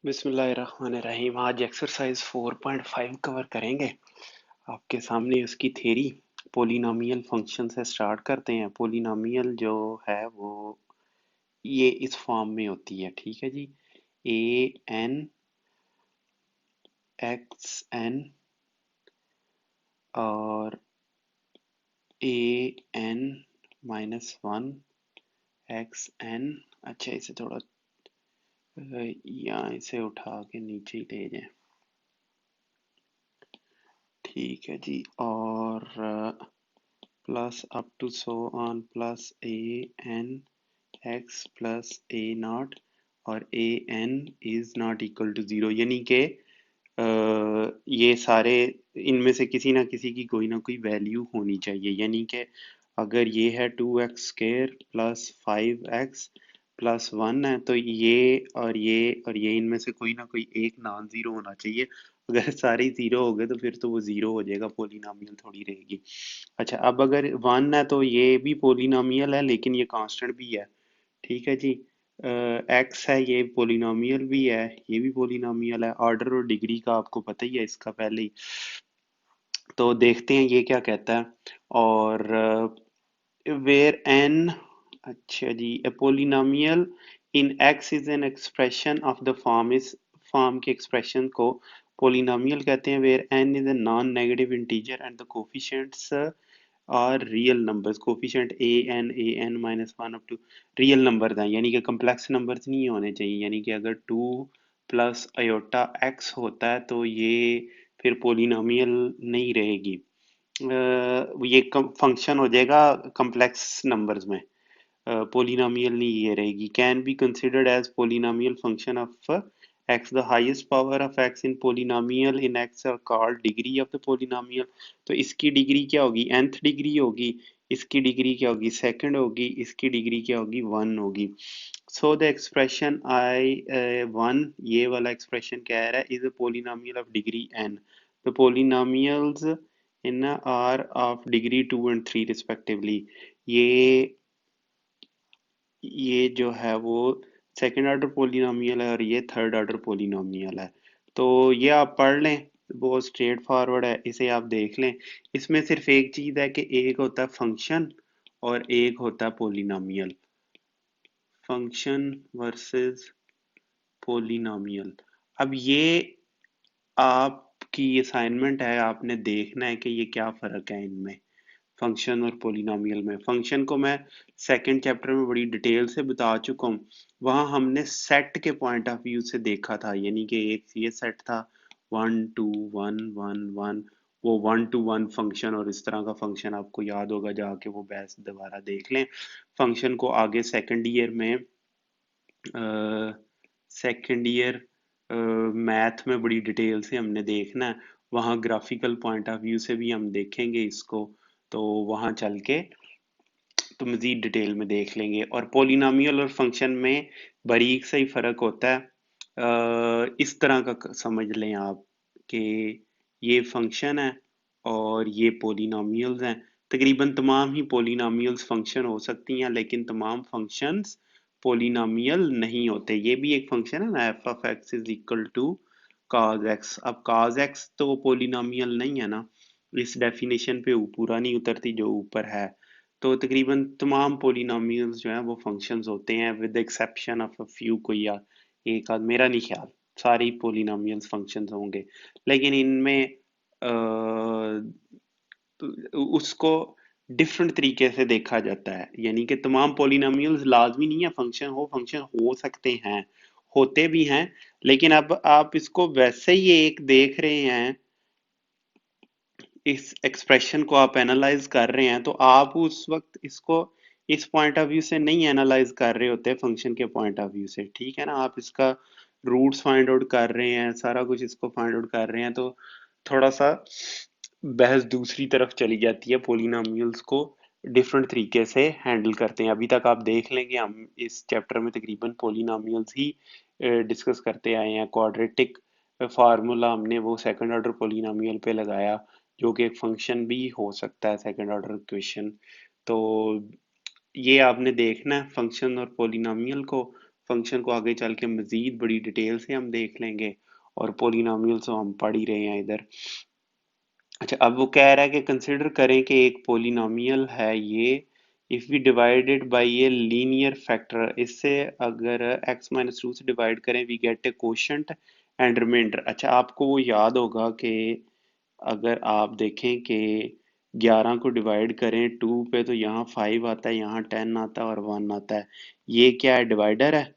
बिस्मिल्लाहिर्रहमानिर्रहीम। आज exercise 4.5 cover करेंगे। आपके सामने उसकी थ्योरी पोलिनोमियल फंक्शन से स्टार्ट करते हैं। पोलिनोमियल जो है वो ये इस फॉर्म में होती है, ठीक है जी। ए एन एक्स एन और ए एन -1 एक्स एन। अच्छा, इसे थोड़ा यहाँ इसे उठा के नीचे ही ले जाएं, ठीक है जी। और plus up to so on plus a n x plus a naught और a n is not equal to zero, यानी कि ये सारे इनमें से किसी ना किसी की कोई ना कोई वैल्यू होनी चाहिए। यानी कि अगर ये है 2x² प्लस 5x प्लस 1 है, तो ये इनमें से कोई ना कोई एक नॉन जीरो होना चाहिए। अगर सारे जीरो हो गए तो फिर तो वो जीरो हो जाएगा, पोलिनोमियल थोड़ी रहेगी। अच्छा, अब अगर 1 है तो ये भी पोलिनोमियल है लेकिन ये कांस्टेंट भी है, ठीक है जी। एक्स है, ये पोलिनोमियल भी है, ये भी पोलिनोमियल है। ऑर्डर और डिग्री का आपको पता ही है इसका पहले ही। तो देखते हैं ये क्या कहता है। और वेयर एन, अच्छा जी, a polynomial in x is an expression of the form, इस फॉर्म के एक्सप्रेशन को पोलिनोमियल कहते हैं। Where n is a non negative integer and the coefficients are real numbers. Coefficient a n -1 up to real number हैं, यानी कि complex numbers नहीं होने चाहिए। यानी कि अगर 2 प्लस अयोटा एक्स होता है तो ये फिर पोलिनोमियल नहीं रहेगी। ये फंक्शन हो जाएगा कम्प्लेक्स नंबर्स में, पोलिनोमियल नहीं ये रहेगी। Can be considered as polynomial function of x. The highest power of x in polynomial in x are called degree of the polynomial. तो इसकी डिग्री क्या होगी? nth डिग्री होगी। इसकी डिग्री क्या होगी? सेकंड होगी। इसकी डिग्री क्या होगी? 1 होगी। सो द एक्सप्रेशन आई 1, ये वाला एक्सप्रेशन कह रहा है, is a polynomial of degree n। The polynomials in are of degree 2 and 3 respectively. ये ये जो है वो सेकंड ऑर्डर पोलिनोमियल है और ये थर्ड ऑर्डर पोलिनोमियल है। तो ये आप पढ़ लें, बहुत स्ट्रेट फॉरवर्ड है, इसे आप देख लें। इसमें सिर्फ एक चीज है कि एक होता है फंक्शन और एक होता है पोलिनोमियल। Function versus polynomial. अब ये आपकी असाइनमेंट है, आपने देखना है कि ये क्या फर्क है इनमें, फंक्शन और पोलिनोमियल में। फंक्शन को मैं सेकंड चैप्टर में बड़ी डिटेल से बता चुका हूँ। वहां हमने सेट के पॉइंट ऑफ व्यू से देखा था, यानी कि एक ये सेट था 1 2 1 1 1, वो 1 to 1 फंक्शन और इस तरह का फंक्शन आपको याद होगा, जाके वो बहस दोबारा देख लें। फंक्शन को आगे सेकंड ईयर में, सेकंड ईयर मैथ में बड़ी डिटेल से हमने देखना है। वहाँ ग्राफिकल पॉइंट ऑफ व्यू से भी हम देखेंगे इसको, तो वहाँ चल के तो मज़ीद डिटेल में देख लेंगे। और पोलिनोमियल और फंक्शन में बारीक सा ही फ़र्क होता है। इस तरह का समझ लें आप कि ये फंक्शन है और ये पोलिनोमियल्स हैं। तकरीबन तमाम ही पोलिनोमियल्स फंक्शन हो सकती हैं, लेकिन तमाम फंक्शंस पोलिनोमियल नहीं होते। ये भी एक फंक्शन है ना, f of x is equal to cos x। अब cos x तो पोलिनोमियल नहीं है ना, इस डेफिनेशन पे पूरा नहीं उतरती जो ऊपर है। तो तकरीबन तमाम पोलिनोमियल्स जो हैं वो फंक्शंस होते हैं, with exception of a few, कोई या एक आध, मेरा नहीं ख्याल सारी पोलिनोमियल्स फंक्शंस होंगे। लेकिन इनमें उसको डिफरेंट तरीके से देखा जाता है, यानी कि तमाम पोलिनोमियल्स लाजमी नहीं है फंक्शन हो, फंक्शन हो सकते हैं, होते भी हैं। लेकिन अब आप इसको वैसे ही एक देख रहे हैं, इस एक्सप्रेशन को आप एनालाइज कर रहे हैं, तो आप उस वक्त इसको इस पॉइंट ऑफ व्यू से नहीं एनालाइज कर रहे होते, फंक्शन के पॉइंट ऑफ व्यू से, ठीक है ना। आप इसका रूट्स फाइंड आउट कर रहे हैं, सारा कुछ इसको फाइंड आउट कर रहे हैं, तो थोड़ा सा बहस दूसरी तरफ चली जाती है। पोलिनोमियल्स को डिफरेंट तरीके से हैंडल करते हैं। अभी तक आप देख लेंगे हम इस चैप्टर में तकरीबन पोलिनोमियल्स ही डिस्कस करते आए हैं। क्वाड्रेटिक फार्मूला हमने वो सेकंड ऑर्डर पोलिनोमियल पे लगाया, जो कि एक फंक्शन भी हो सकता है, सेकंड ऑर्डर इक्वेशन। तो ये आपने देखना है फंक्शन और पोलिनोमियल को। फंक्शन को आगे चल के मजीद बड़ी डिटेल से हम देख लेंगे, और पोलिनोमियल तो हम पढ़ ही रहे हैं इधर। अच्छा, अब वो कह रहा है कि कंसिडर करें कि एक पोलिनोमियल है ये, if we divided by a linear factor, इससे अगर x-2 से डिवाइड करें we get a quotient and remainder. अच्छा, आपको वो याद होगा कि अगर आप देखें कि 11 को डिवाइड करें 2 पे तो यहाँ 5 आता है, यहाँ 10 आता है और 1 आता है। ये क्या है? डिवाइडर है।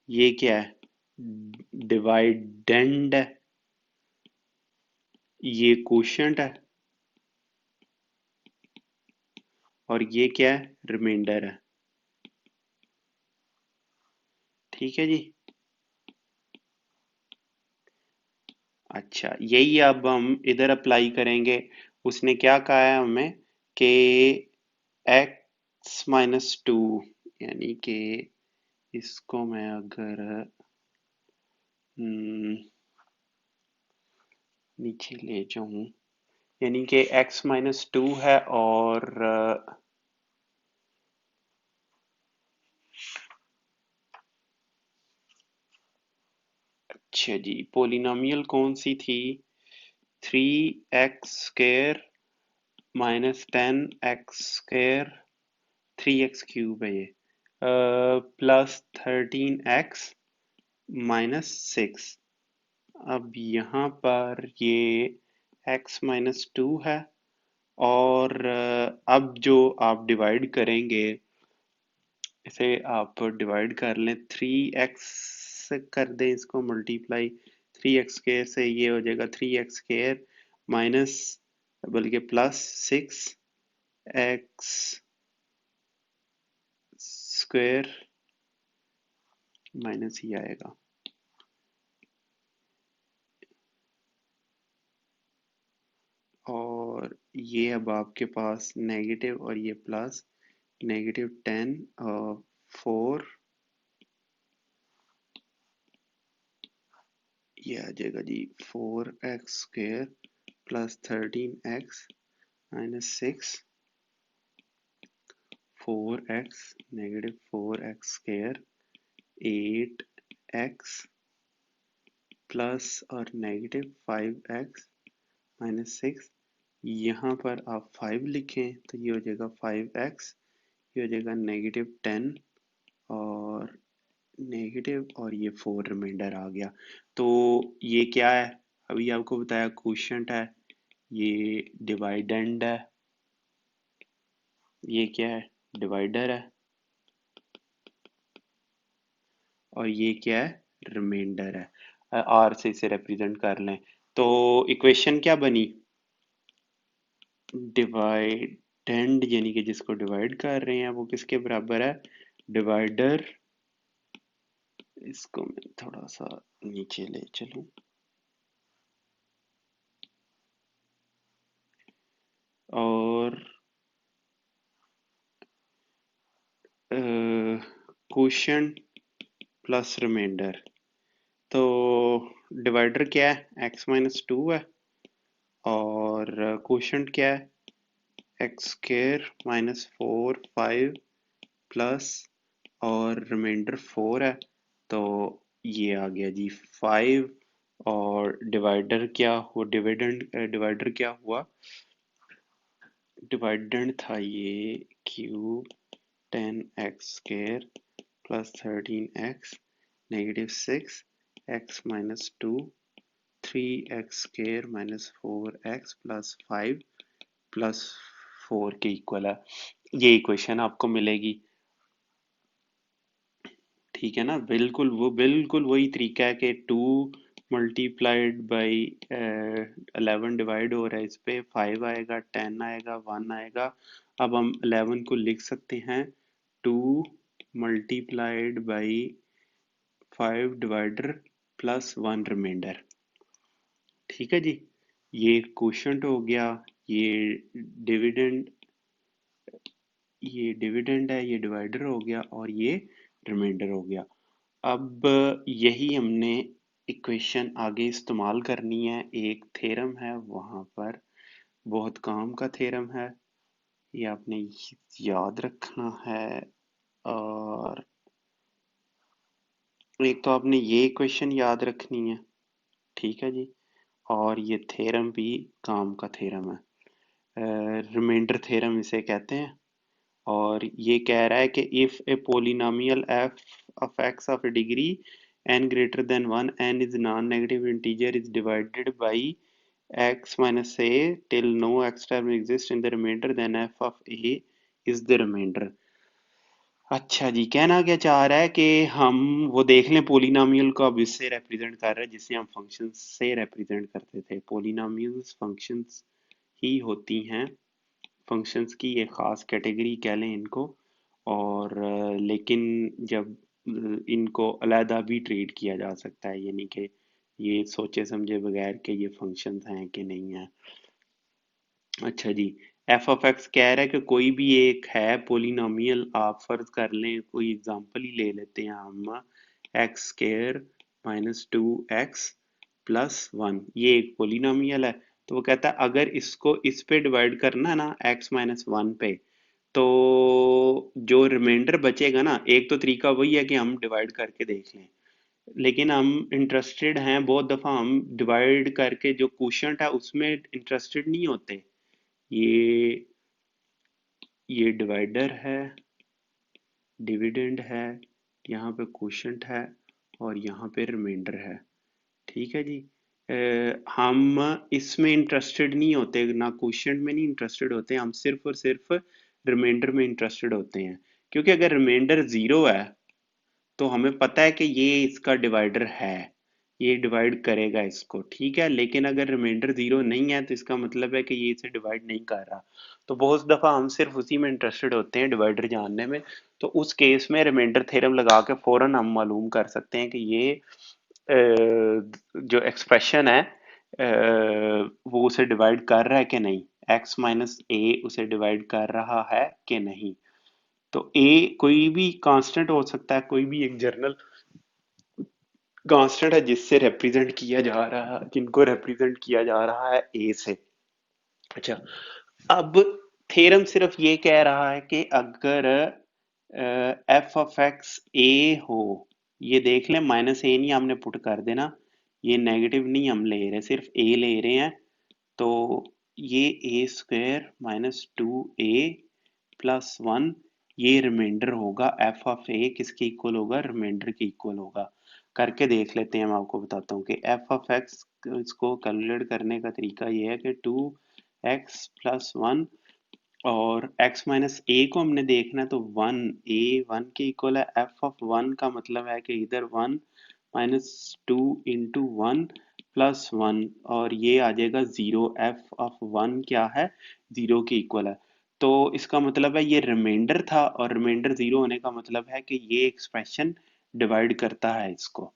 ये क्या है? डिवाइडेंड है। ये कोशेंट है। और ये क्या है? रिमाइंडर है। ठीक है जी। अच्छा, यही अब हम इधर अप्लाई करेंगे। उसने क्या कहा है हमें कि x-2, यानी कि इसको मैं अगर नीचे ले जाऊं, यानी कि x-2 है, और अच्छा जी, पोलिनोमियल कौन सी थी? 3x² माइनस 10x², 3x³ है ये, प्लस 13x माइनस 6। अब यहाँ पर ये x-2 है, और अब जो आप डिवाइड करेंगे, इसे आप डिवाइड कर लें, 3x से कर दें इसको मल्टीप्लाई, 3x² से ये हो जाएगा 3x² माइनस, बल्कि प्लस 6x² माइनस ही आएगा। और ये अब आपके पास नेगेटिव और ये प्लस, -10 और 4, ये आ जाएगा जी 4x² plus 13x minus 6, 4x, -4x² 8x plus और -5x माइनस 6। यहाँ पर आप 5 लिखें तो ये हो जाएगा 5x, ये हो जाएगा -10 और नेगेटिव, और ये 4 रिमाइंडर आ गया। तो ये क्या है? अभी आपको बताया क्वोशिएंट है, ये डिवाइडेंड है, ये क्या है? डिवाइडर है, और ये क्या है? रिमाइंडर है। आर से इसे रिप्रेजेंट कर लें तो इक्वेशन क्या बनी? डिवाइडेंड, यानी कि जिसको डिवाइड कर रहे हैं वो किसके बराबर है? डिवाइडर। इसको मैं थोड़ा सा नीचे ले चलूं, और क्वोशिएंट प्लस रिमाइंडर। तो डिवाइडर क्या है? x-2 है, और क्वोशिएंट क्या है? x² माइनस 4 5 प्लस, और रिमाइंडर 4 है, तो ये आ गया जी 5। और डिवाइडर क्या हुआ? डिवाइडर क्या हुआ? डिवाइडेंड था ये cube 10x² plus 13x -6 x minus 2 3x² minus 4x plus 5 plus 4 के इक्वल है। ये इक्वेशन आपको मिलेगी। ठीक है ना? बिल्कुल वो बिल्कुल वही तरीका है कि 2 मल्टीप्लाइड बाई 11 डिवाइड हो रहा है, इस पे 5 आएगा, 10 आएगा, 1 आएगा। अब हम 11 को लिख सकते हैं 2 multiplied by 5 divider plus 1 remainder. ठीक है जी। ये क्वोशिएंट हो गया, ये डिविडेंड, ये डिविडेंड है, ये डिवाइडर हो गया, और ये रिमाइंडर हो गया। अब यही हमने इक्वेशन आगे इस्तेमाल करनी है। एक थ्योरम है वहां पर, बहुत काम का थ्योरम है, ये आपने याद रखना है। और एक तो आपने ये इक्वेशन याद रखनी है, ठीक है जी। और ये थ्योरम भी काम का थ्योरम है, रिमाइंडर थ्योरम इसे कहते हैं। और ये कह रहा है कि if A polynomial f of x of A degree n greater than 1 n is non-negative integer is divided by x minus a till no x term exists in the remainder, then f of a is the remainder। अच्छा जी, कहना क्या चाह रहा है कि हम वो देख लें पोलिनोमियल को अब इससे रिप्रेजेंट कर रहे हैं जिसे हम फंक्शन से रिप्रेजेंट करते थे। पोलिनोमियल्स फंक्शंस ही होती हैं, फंक्शंस की एक ख़ास कैटेगरी कह लें इनको। और लेकिन जब इनको अलहदा भी ट्रीट किया जा सकता है, यानी कि ये सोचे समझे बगैर कि ये फंक्शंस हैं कि नहीं है। अच्छा जी, एफ ऑफ एक्स कह रहा है कि कोई भी एक है पोलिनोमियल, आप फर्ज कर लें, कोई एग्जांपल ही ले लेते हैं हम, x square minus to x plus one, ये एक पोलिनोमियल है। तो वो कहता है अगर इसको इस पे डिवाइड करना है ना, एक्स माइनस वन पे, तो जो रिमाइंडर बचेगा ना, एक तो तरीका वही है कि हम डिवाइड करके देख लें, लेकिन हम इंटरेस्टेड हैं, बहुत दफ़ा हम डिवाइड करके जो क्वोशंट है उसमें इंटरेस्टेड नहीं होते। ये ये डिवाइडर है, डिविडेंड है, यहाँ पे क्वोशंट है और यहाँ पे रिमाइंडर है, ठीक है जी। हम इसमें इंटरेस्टेड नहीं होते, ना क्वोशंट में नहीं इंटरेस्टेड होते, हम सिर्फ और सिर्फ रिमाइंडर में इंटरेस्टेड होते हैं। क्योंकि अगर रिमाइंडर ज़ीरो है तो हमें पता है कि ये इसका डिवाइडर है, ये डिवाइड करेगा इसको, ठीक है। लेकिन अगर रिमाइंडर ज़ीरो नहीं है तो इसका मतलब है कि ये इसे डिवाइड नहीं कर रहा। तो बहुत दफ़ा हम सिर्फ उसी में इंटरेस्टेड होते हैं, डिवाइडर जानने में। तो उस केस में रिमाइंडर थ्योरम लगा के फ़ौरन हम मालूम कर सकते हैं कि ये जो एक्सप्रेशन है वो उसे डिवाइड कर रहा है कि नहीं, एक्स माइनस ए उसे डिवाइड कर रहा है कि नहीं। तो ए कोई भी कांस्टेंट हो सकता है, कोई भी एक जर्नल कांस्टेंट है जिससे रिप्रेजेंट किया जा रहा है, जिनको रिप्रेजेंट किया जा रहा है ए से। अच्छा, अब थ्योरम सिर्फ ये कह रहा है कि अगर एफ ऑफ एक्स ए हो, ये देख लें, माइनस ए नहीं हमने पुट कर देना, ये नेगेटिव नहीं हम ले रहे, सिर्फ ए ले रहे हैं। तो ये ए square minus to A plus one, ये रिमाइंडर होगा, एफ ऑफ ए किसके इक्वल होगा, रिमाइंडर के इक्वल होगा। करके देख लेते हैं, मैं आपको बताता हूँ कि एफ ऑफ एक्स इसको कैलकुलेट करने का तरीका ये है कि टू एक्स प्लस वन, और x माइनस ए को हमने देखना है तो वन, ए वन के इक्वल है, एफ ऑफ वन का मतलब है कि इधर one minus two into one plus one, और ये आ जाएगा जीरो, एफ ऑफ वन क्या है, जीरो के इक्वल है। तो इसका मतलब है ये रिमाइंडर था, और रिमाइंडर जीरो होने का मतलब है कि ये एक्सप्रेशन डिवाइड करता है इसको।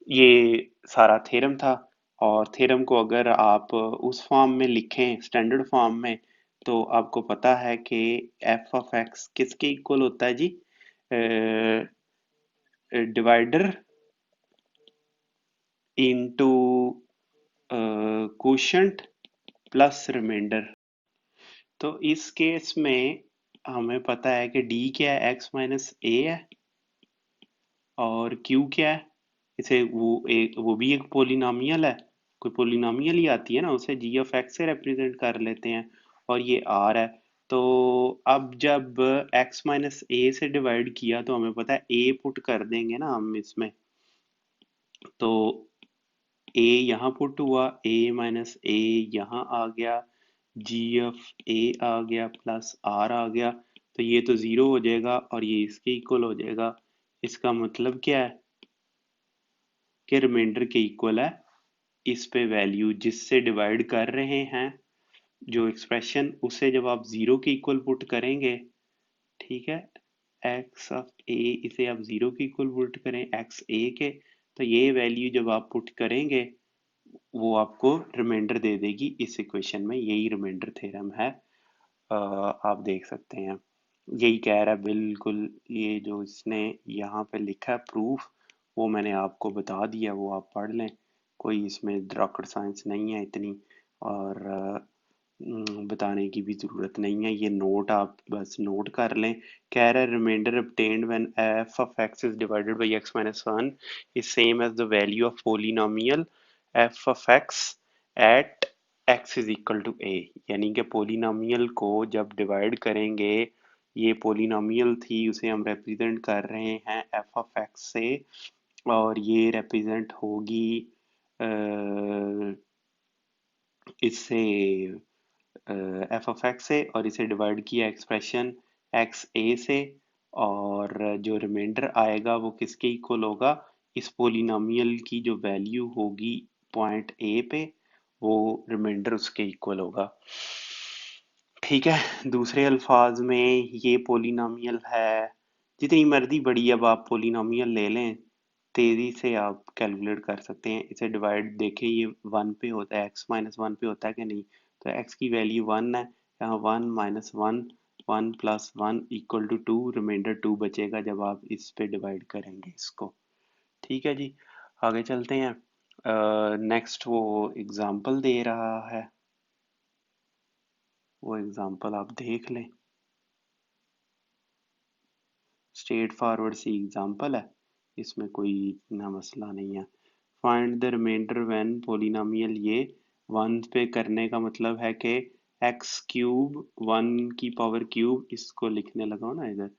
ये सारा थ्योरम था। और थ्योरम को अगर आप उस फॉर्म में लिखें, स्टैंडर्ड फॉर्म में, तो आपको पता है कि एफ ऑफ एक्स किसके इक्वल होता है जी, divider into quotient plus reminder. तो इस केस में हमें पता है कि डी क्या है, एक्स माइनस ए है, और क्यू क्या है, इसे वो भी एक पोलिनोमियल है, कोई पोलिनोमियल ही आती है ना, उसे जी ऑफ एक्स से रिप्रेजेंट कर लेते हैं, और ये आर है। तो अब जब एक्स माइनस ए से डिवाइड किया तो हमें पता है ए पुट कर देंगे ना हम इसमें, तो ए यहाँ पुट हुआ, ए माइनस ए यहाँ आ गया, जी ऑफ ए आ गया प्लस आर आ गया, तो ये तो ज़ीरो हो जाएगा और ये इसके इक्वल हो जाएगा। इसका मतलब क्या है कि रिमाइंडर के इक्वल है, इस पे वैल्यू जिससे डिवाइड कर रहे हैं जो एक्सप्रेशन, उसे जब आप ज़ीरो के इक्वल पुट करेंगे, ठीक है, एक्स ऑफ ए इसे आप ज़ीरो के इक्वल पुट करें एक्स ए के, तो ये वैल्यू जब आप पुट करेंगे वो आपको रिमाइंडर दे देगी इस इक्वेशन में। यही रिमाइंडर थ्योरम है, आप देख सकते हैं। यही कह रहा है बिल्कुल, ये जो इसने यहाँ पे लिखा है प्रूफ, वो मैंने आपको बता दिया, वो आप पढ़ लें, कोई इसमें रॉकेट साइंस नहीं है इतनी। और बताने की भी ज़रूरत नहीं है, ये नोट आप बस नोट कर लें। कह रहा है reminder obtained when f of x is divided by x minus 1 is same as the value of polynomial f of x at x is equal to a। यानी कि पोलिनोमियल को जब डिवाइड करेंगे, ये पोलिनोमियल थी उसे हम रिप्रेजेंट कर रहे हैं f of x से, और ये रिप्रेजेंट होगी इससे एफ ऑफ एक्स से, और इसे डिवाइड किया एक्सप्रेशन एक्स ए से, और जो रिमाइंडर आएगा वो किसके इक्वल होगा, इस पोलिनोमियल की जो वैल्यू होगी पॉइंट ए पे, वो रिमाइंडर उसके इक्वल होगा। ठीक है, दूसरे अल्फाज में ये पोलिनोमियल है, जितनी मर्जी बड़ी अब आप पोलिनोमियल ले लें, तेजी से आप कैलकुलेट कर सकते हैं इसे। डिवाइड देखें, ये वन पे होता है, एक्स माइनस वन पे होता है कि नहीं, तो एक्स की वैल्यू वन है, यहाँ one minus one, one plus one equal to two, remainder two बचेगा जब आप इस पे डिवाइड करेंगे इसको। ठीक है जी, आगे चलते हैं। नेक्स्ट वो एग्जाम्पल दे रहा है, वो एग्जाम्पल आप देख लें। स्ट्रेट फॉरवर्ड सी एग्जाम्पल है, इसमें कोई इतना मसला नहीं है। Find the remainder when polynomial, ये वन पे करने का मतलब है कि एक्स क्यूब वन की पावर क्यूब, इसको लिखने लगा ना इधर,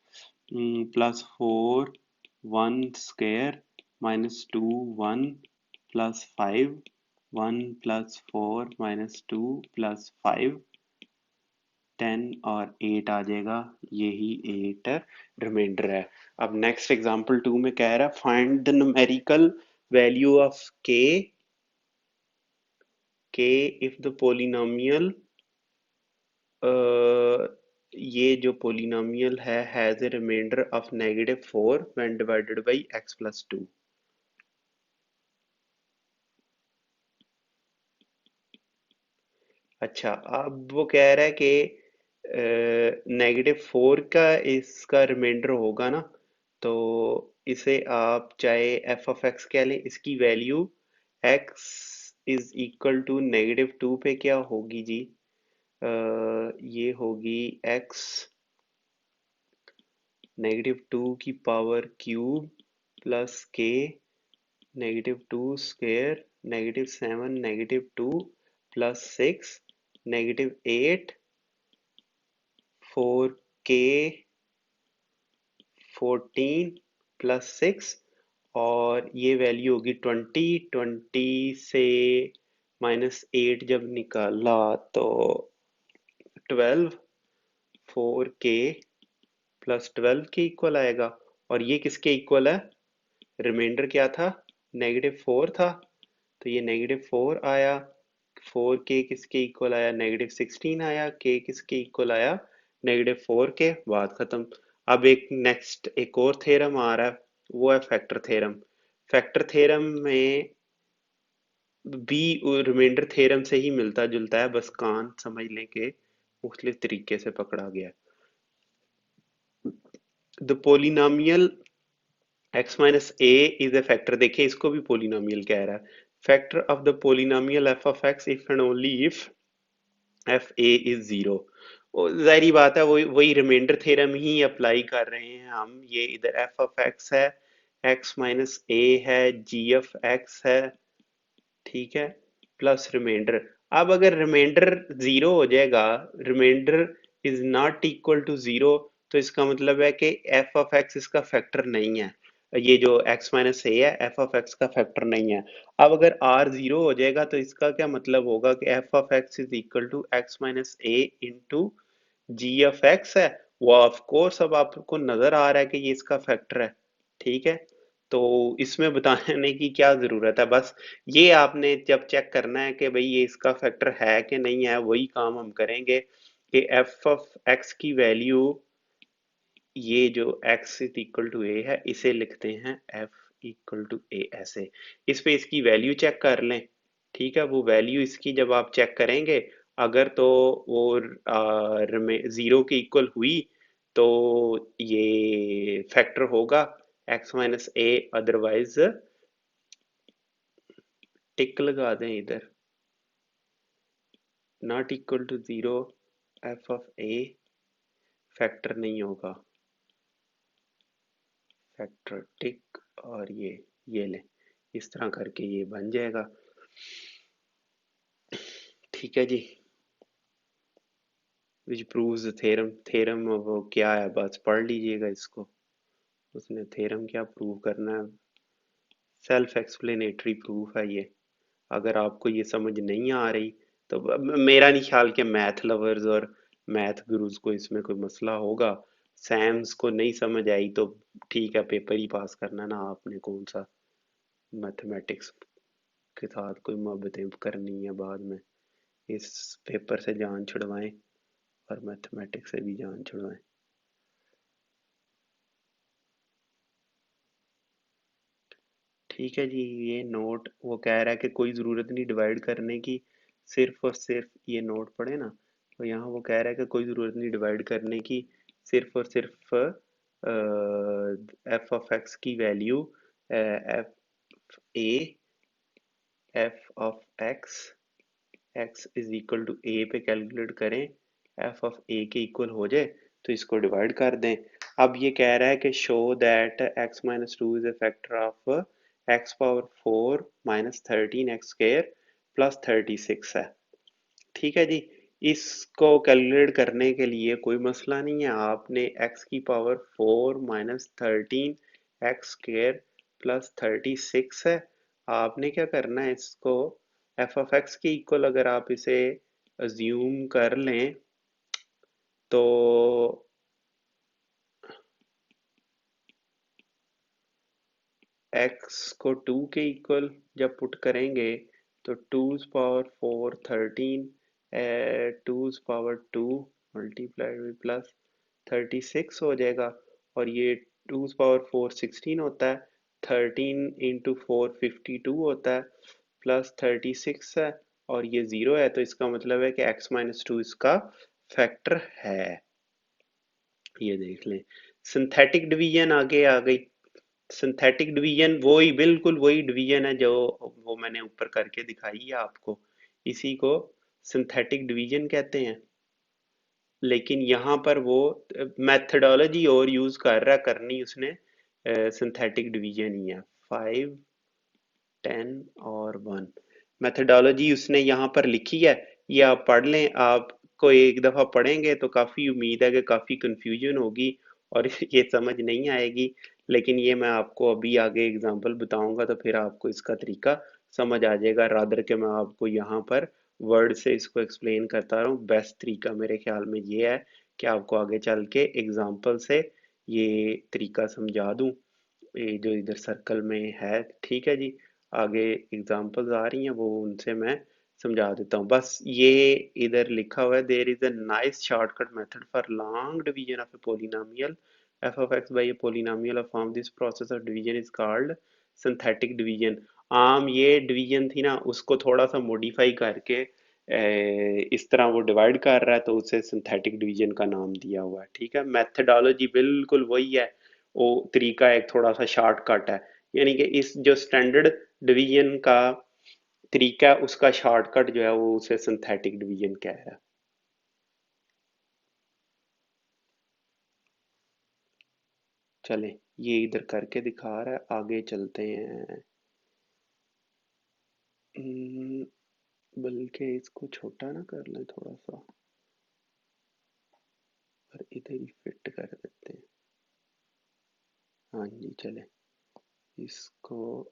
plus four one square minus two one plus five, one plus four minus two plus five, 10 और 8 आ जाएगा, यही 8 रिमाइंडर है। अब नेक्स्ट एग्जांपल 2 में कह रहा है find the numerical value of k if the polynomial, ये जो पोलिनोमियल है has a remainder of -4 when divided by x plus 2। अच्छा, अब वो कह रहा है कि -4 का इसका रिमाइंडर होगा ना, तो इसे आप चाहे f ऑफ x कह लें, इसकी value x is equal to -2 पे क्या होगी जी, ये होगी x -2 की power cube plus k -2 square -7 -2 plus 6 -8 4k 14 plus 6, और ये वैल्यू होगी 20। 20 से -8 जब निकाला तो 12, 4k प्लस 12 के इक्वल आएगा। और ये किसके इक्वल है, रिमाइंडर क्या था, -4 था, तो ये -4 आया। 4k किसके इक्वल आया, -16 आया। k किसके इक्वल आया, -4 के। बात खत्म। अब एक नेक्स्ट एक और थ्योरम आ रहा है, वो है फैक्टर थ्योरम। फैक्टर थ्योरम में भी रिमाइंडर थ्योरम से ही मिलता जुलता है, बस कान समझ लें कि मुख्तलिफ तरीके से पकड़ा गया। The polynomial x minus a is a factor, देखिए इसको भी पोलिनोमियल कह रहा है। Factor of the polynomial f of x if and only if F A is zero. जाहिर बात है वही वही रिमाइंडर थ्योरम ही अप्लाई कर रहे हैं हम। ये इधर एफ ऑफ एक्स है, एक्स माइनस ए है, जी ऑफ एक्स है, ठीक है, प्लस रिमाइंडर। अब अगर रिमाइंडर जीरो हो जाएगा, remainder is not equal to zero, तो इसका मतलब है कि एफ ऑफ एक्स इसका फैक्टर नहीं है। ये जो x माइनस ए है एफ ऑफ एक्स का फैक्टर नहीं है। अब अगर r जीरो हो जाएगा तो इसका क्या मतलब होगा कि f of x is equal to x minus a into g of x है। वो ऑफ कोर्स अब आपको नजर आ रहा है कि ये इसका फैक्टर है, ठीक है। तो इसमें बताने की क्या जरूरत है, बस ये आपने जब चेक करना है कि भाई ये इसका फैक्टर है कि नहीं है, वही काम हम करेंगे कि एफ ऑफ एक्स की वैल्यू, ये जो x इज इक्वल टू ए है, इसे लिखते हैं f इक्वल टू ए ऐसे। इस पे इसकी वैल्यू चेक कर लें, ठीक है। वो वैल्यू इसकी जब आप चेक करेंगे, अगर तो वो जीरो के इक्वल हुई तो ये फैक्टर होगा x minus a, otherwise tick लगा दें इधर। Not equal to zero f of a factor नहीं होगा, फैक्टर टिक, और ये ले, इस तरह करके ये बन जाएगा। ठीक है जी, विच प्रूव्स द थ्योरम। थ्योरम वो क्या है, बस पढ़ लीजिएगा इसको, उसने थ्योरम क्या प्रूव करना है, सेल्फ एक्सप्लेनेटरी प्रूफ है ये। अगर आपको ये समझ नहीं आ रही तो मेरा नहीं ख्याल कि मैथ लवर्स और मैथ गुरुज को इसमें कोई मसला होगा। सैम्स को नहीं समझ आई तो ठीक है, पेपर ही पास करना ना, आपने कौन सा मैथमेटिक्स के साथ कोई मोहब्बतें करनी है बाद में। इस पेपर से जान छुड़वाएं और मैथमेटिक्स से भी जान छुड़वाएं। ठीक है जी, ये नोट वो कह रहा है कि कोई ज़रूरत नहीं डिवाइड करने की, सिर्फ और सिर्फ ये नोट पढ़े ना, तो यहाँ वो कह रहा है कि कोई ज़रूरत नहीं डिवाइड करने की, सिर्फ और सिर्फ एफ ऑफ एक्स की value f a f of x x is equal to a पे कैलकुलेट करें, एफ ऑफ ए के इक्वल हो जाए तो इसको डिवाइड कर दें। अब ये कह रहा है कि show that x minus two is a factor of x power four minus thirteen x square plus 36 है। ठीक है जी, इसको कैलकुलेट करने के लिए कोई मसला नहीं है, आपने x की power four minus thirteen x square plus 36 है, आपने क्या करना है, इसको एफ ऑफ एक्स के इक्वल अगर आप इसे अज्यूम कर लें तो x को टू के इक्वल जब पुट करेंगे तो twos power four thirteen, twos power two multiplied with plus 36 हो जाएगा, और ये टूज पावर फोर 16 होता है, 13 इंटू फोर 52 होता है, प्लस 36 है, और ये ज़ीरो है, तो इसका मतलब है कि x माइनस टू इसका फैक्टर है। ये देख लें, सिंथेटिक डिवीजन आगे आ गई। सिंथेटिक डिवीजन वही, बिल्कुल वही डिवीजन है जो वो मैंने ऊपर करके दिखाई है आपको, इसी को सिंथेटिक डिवीजन कहते हैं। लेकिन यहाँ पर वो मेथडोलॉजी और यूज कर रहा, करनी उसने सिंथेटिक डिवीजन ही है, 5 10 और 1 मेथडोलॉजी उसने यहाँ पर लिखी है, ये आप पढ़ लें। आपको एक दफ़ा पढ़ेंगे तो काफ़ी उम्मीद है कि काफ़ी कंफ्यूजन होगी और ये समझ नहीं आएगी, लेकिन ये मैं आपको अभी आगे एग्जांपल बताऊंगा तो फिर आपको इसका तरीका समझ आ जाएगा, रादर के मैं आपको यहाँ पर वर्ड से इसको एक्सप्लेन करता रहूँ। बेस्ट तरीका मेरे ख्याल में ये है कि आपको आगे चल के एग्जाम्पल से ये तरीका समझा दूँ, ये जो इधर सर्कल में है। ठीक है जी, आगे एग्जांपल्स आ रही हैं वो उनसे मैं समझा देता हूँ। बस ये इधर लिखा हुआ है, there is a nice shortcut method for long division of a polynomial f of x by a polynomial of form, this process of division is called synthetic division. आम ये डिवीजन थी ना, उसको थोड़ा सा मॉडिफाई करके इस तरह वो डिवाइड कर रहा है तो उसे सिंथेटिक डिवीजन का नाम दिया हुआ है। ठीक है, मेथडोलॉजी बिल्कुल वही है, वो तरीका एक थोड़ा सा शॉर्टकट है, यानी कि इस जो स्टैंडर्ड डिवीजन का तरीका है उसका शॉर्टकट जो है वो उसे सिंथेटिक डिवीजन कह रहा है। चलें, ये इधर करके दिखा रहा है, आगे चलते हैं। बल्कि इसको छोटा ना कर लें थोड़ा सा, और इधर ही फिट कर देते हैं। हाँ जी, चले इसको,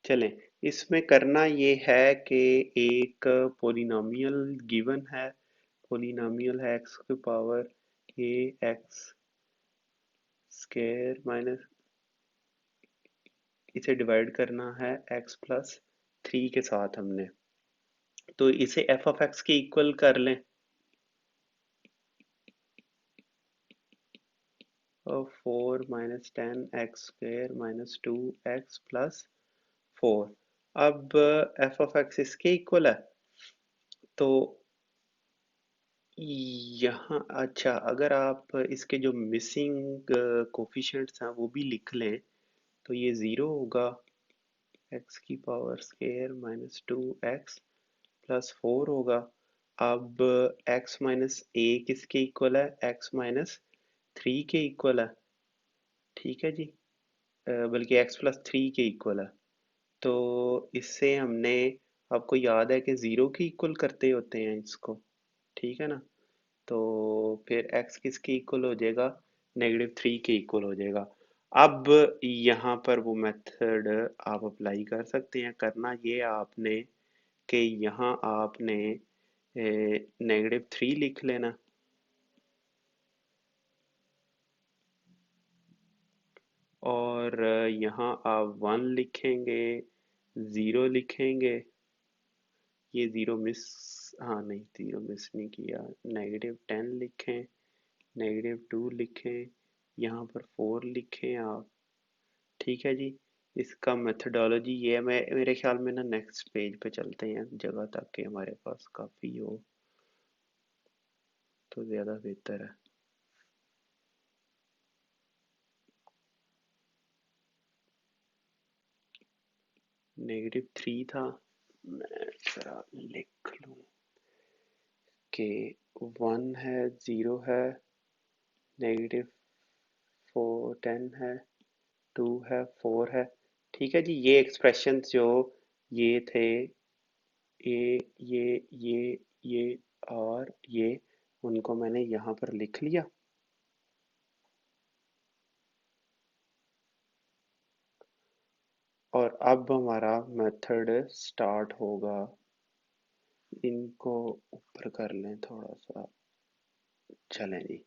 चलें इसमें करना ये है कि एक पोलिनोमियल गिवन है, पोलिनोमियल है एक्स की पावर ए एक्स स्क्वायर माइनस, इसे डिवाइड करना है एक्स प्लस थ्री के साथ हमने, तो इसे एफ ऑफ एक्स के इक्वल कर लें, और four minus ten x square minus to x plus four. अब एफ ऑफ एक्स इसके इक्वल है, तो यहाँ अच्छा, अगर आप इसके जो मिसिंग कोफिशिएंट्स हैं वो भी लिख लें तो ये ज़ीरो होगा। एक्स की power square minus to x plus four होगा। अब एक्स माइनस ए किसके इक्वल है? एक्स माइनस थ्री के इक्वल है। ठीक है जी। बल्कि एक्स प्लस थ्री के इक्वल है। तो इससे हमने, आपको याद है कि ज़ीरो के इक्वल करते होते हैं इसको। ठीक है ना। तो फिर x किसके इक्वल हो जाएगा? नेगेटिव थ्री के इक्वल हो जाएगा। अब यहाँ पर वो मेथड आप अप्लाई कर सकते हैं। करना ये आपने कि यहाँ आपने नेगेटिव थ्री लिख लेना और यहाँ आप वन लिखेंगे, ज़ीरो लिखेंगे। ये ज़ीरो मिस, हाँ नहीं ज़ीरो मिस नहीं किया। नेगेटिव टेन लिखें, नेगेटिव टू लिखें, यहाँ पर फोर लिखें आप। ठीक है जी। इसका मेथडोलॉजी ये है। मैं मेरे ख्याल में ना नेक्स्ट पेज पे चलते हैं, जगह ताकि हमारे पास काफ़ी हो तो ज़्यादा बेहतर है। नेगेटिव थ्री था, मैं ज़रा लिख लूँ कि वन है, ज़ीरो है, नेगेटिव फोर टेन है, टू है, फोर है। ठीक है जी। ये एक्सप्रेशन जो ये थे, ये और ये, उनको मैंने यहाँ पर लिख लिया। और अब हमारा मेथड स्टार्ट होगा। इनको ऊपर कर लें थोड़ा सा। चलें जी।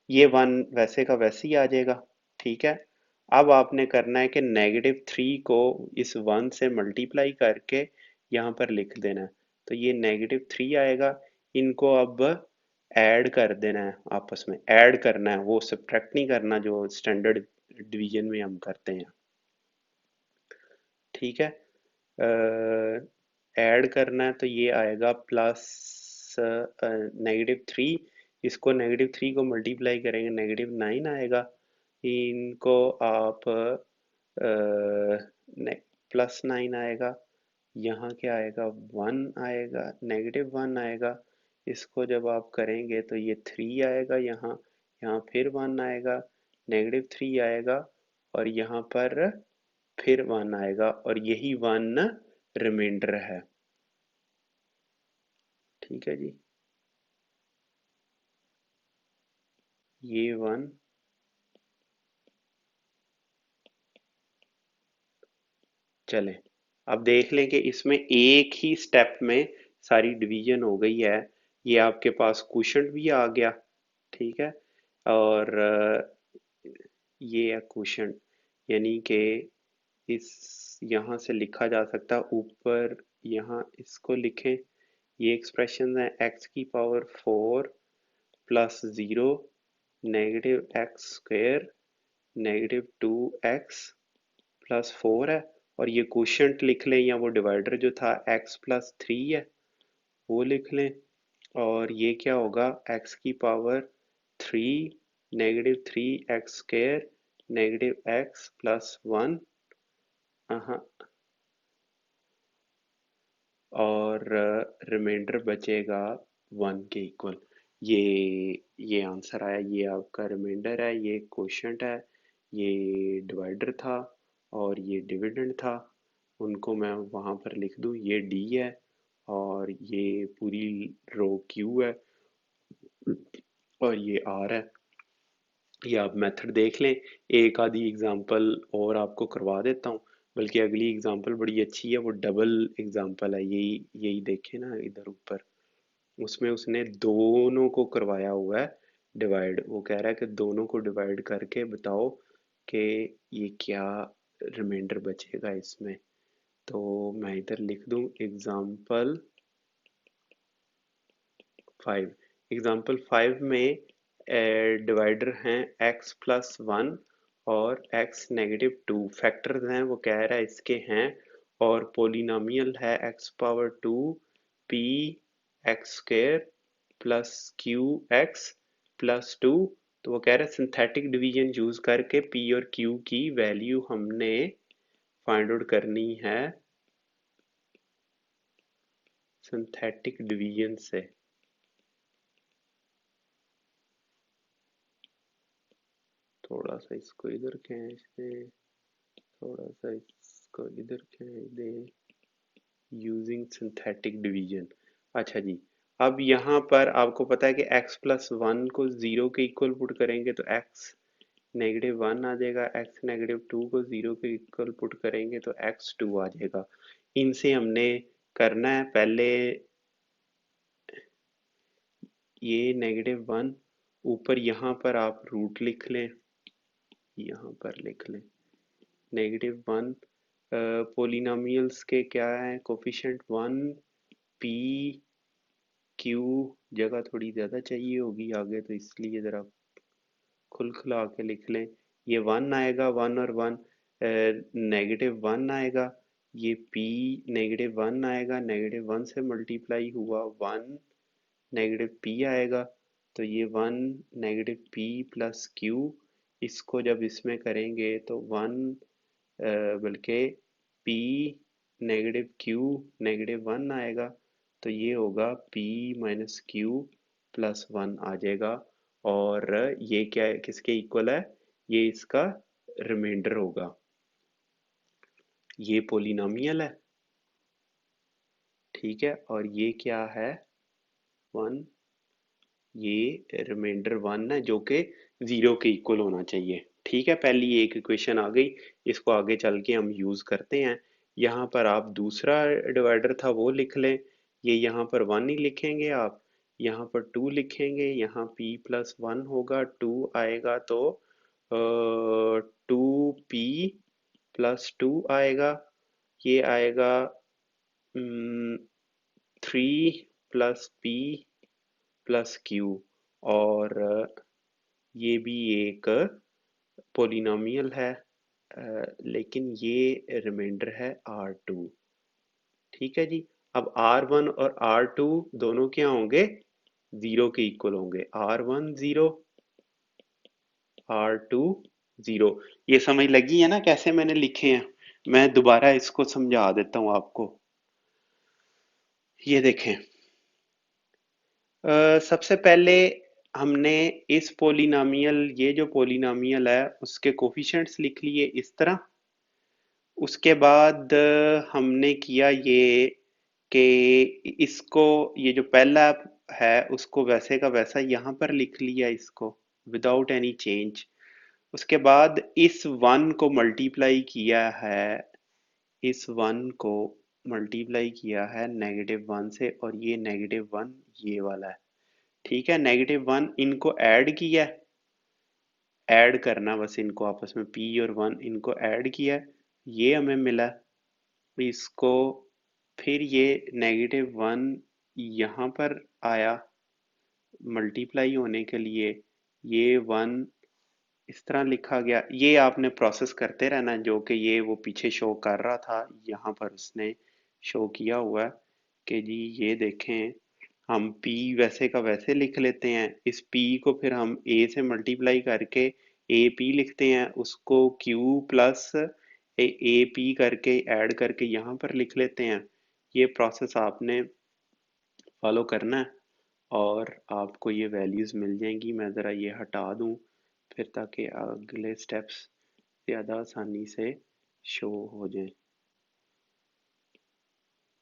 ये वन वैसे का वैसे ही आ जाएगा। ठीक है। अब आपने करना है कि नेगेटिव थ्री को इस वन से मल्टीप्लाई करके यहाँ पर लिख देना है। तो ये नेगेटिव थ्री आएगा। इनको अब ऐड कर देना है, आपस में ऐड करना है, वो सब्ट्रैक्ट नहीं करना जो स्टैंडर्ड डिवीजन में हम करते हैं। ठीक है। ऐड करना है तो ये आएगा प्लस नेगेटिव थ्री। इसको नेगेटिव थ्री को मल्टीप्लाई करेंगे, नेगेटिव नाइन आएगा। इनको आप प्लस नाइन आएगा। यहाँ क्या आएगा? वन आएगा, नेगेटिव वन आएगा। इसको जब आप करेंगे तो ये थ्री आएगा यहाँ, यहाँ फिर वन आएगा, नेगेटिव थ्री आएगा और यहाँ पर फिर वन आएगा और यही वन रिमाइंडर है। ठीक है जी। ये वन, चलें अब देख लें कि इसमें एक ही स्टेप में सारी डिवीजन हो गई है। ये आपके पास क्वोशंट भी आ गया। ठीक है। और ये है क्वोशंट, यानी कि इस यहाँ से लिखा जा सकता है ऊपर। यहाँ इसको लिखें। ये एक्सप्रेशन है एक्स की power four plus zero negative x square negative two x plus four है। और ये क्वोशंट लिख लें, या वो डिवाइडर जो था एक्स प्लस थ्री है वो लिख लें। और ये क्या होगा? एक्स की power three negative three x square negative x plus one. और रिमाइंडर बचेगा वन के इक्वल। ये ये आंसर आया। ये आपका रिमाइंडर है, ये क्वोशंट है, ये डिवाइडर था और ये डिविडेंड था। उनको मैं वहाँ पर लिख दूँ, ये डी है और ये पूरी रो क्यू है और ये आर है। ये आप मेथड देख लें। एक आधी एग्जांपल और आपको करवा देता हूँ। बल्कि अगली एग्जांपल बड़ी अच्छी है, वो डबल एग्जांपल है। यही यही देखें ना इधर ऊपर, उसमें उसने दोनों को करवाया हुआ है डिवाइड। वो कह रहा है कि दोनों को डिवाइड करके बताओ कि ये क्या रिमाइंडर बचेगा इसमें। तो मैं इधर लिख दूं एग्जांपल फाइव। एग्जांपल फाइव में डिवाइडर हैं एक्स प्लस वन और एक्स नेगेटिव टू। फैक्टर्स हैं, वो कह रहा है इसके हैं। और पोलिनोमियल है x power two p x square plus q x plus 2। तो वो कह रहे हैं सिंथेटिक डिवीजन यूज करके पी और क्यू की वैल्यू हमने फाइंड आउट करनी है सिंथेटिक डिवीजन से। थोड़ा सा इसको इधर खींच दें, थोड़ा सा इसको इधर खींच दें, यूजिंग सिंथेटिक डिवीजन। अच्छा जी, अब यहाँ पर आपको पता है कि x प्लस वन को जीरो के इक्वल पुट करेंगे तो x नेगेटिव वन आ जाएगा, x नेगेटिव टू को जीरो के इक्वल पुट करेंगे तो x टू आ जाएगा। इनसे हमने करना है पहले ये नेगेटिव वन, ऊपर यहाँ पर आप रूट लिख लें, यहाँ पर लिख लें नेगेटिव वन। पोलिनोमियल्स के क्या है कोफिशिएंट वन, पी क्यू जगह थोड़ी ज़्यादा चाहिए होगी आगे, तो इसलिए ज़रा खुल खुला के लिख लें। ये वन आएगा, वन और वन नेगेटिव वन आएगा, ये पी नेगेटिव वन आएगा, नेगेटिव वन से मल्टीप्लाई हुआ वन नेगेटिव पी आएगा, तो ये one negative p plus q, इसको जब इसमें करेंगे तो वन बल्कि p negative q negative one आएगा, तो ये होगा p minus q plus one आ जाएगा। और ये क्या है, किसके इक्वल है, ये इसका रिमाइंडर होगा। ये पोलिनोमियल है, ठीक है, और ये क्या है वन, ये रिमाइंडर वन है जो कि जीरो के इक्वल होना चाहिए। ठीक है, पहली एक इक्वेशन आ गई, इसको आगे चल के हम यूज करते हैं। यहाँ पर आप दूसरा डिवाइडर था वो लिख लें, ये यहाँ पर वन ही लिखेंगे आप, यहाँ पर टू लिखेंगे, यहाँ p प्लस वन होगा, टू आएगा तो टू पी प्लस टू आएगा, ये आएगा three plus P plus Q, और ये भी एक पोलिनोमियल है, लेकिन ये रिमाइंडर है R2। ठीक है जी, अब R1 और R2 दोनों क्या होंगे, जीरो के इक्वल होंगे, R1 जीरो R2 जीरो। ये समझ लगी है ना कैसे मैंने लिखे हैं, मैं दोबारा इसको समझा देता हूँ आपको। ये देखें, सबसे पहले हमने इस पोलिनोमियल, ये जो पोलिनोमियल है उसके कोफिशिएंट्स लिख लिए इस तरह। उसके बाद हमने किया ये कि इसको, ये जो पहला है उसको वैसे का वैसा यहाँ पर लिख लिया इसको विदाउट एनी चेंज। उसके बाद इस वन को मल्टीप्लाई किया है, इस वन को मल्टीप्लाई किया है नेगेटिव वन से, और ये नेगेटिव वन ये वाला है। ठीक है, नेगेटिव वन इनको ऐड किया, ऐड करना बस इनको आपस में, p और वन इनको ऐड किया, ये हमें मिला। इसको फिर ये नेगेटिव वन यहाँ पर आया मल्टीप्लाई होने के लिए, ये वन इस तरह लिखा गया। ये आपने प्रोसेस करते रहना, जो कि ये वो पीछे शो कर रहा था, यहाँ पर उसने शो किया हुआ है कि जी ये देखें, हम p वैसे का वैसे लिख लेते हैं, इस p को फिर हम a से मल्टीप्लाई करके ap लिखते हैं, उसको q प्लस ap करके ऐड करके यहाँ पर लिख लेते हैं। ये प्रोसेस आपने फॉलो करना है और आपको ये वैल्यूज मिल जाएंगी। मैं ज़रा ये हटा दूँ फिर, ताकि अगले स्टेप्स ज़्यादा आसानी से शो हो जाएं।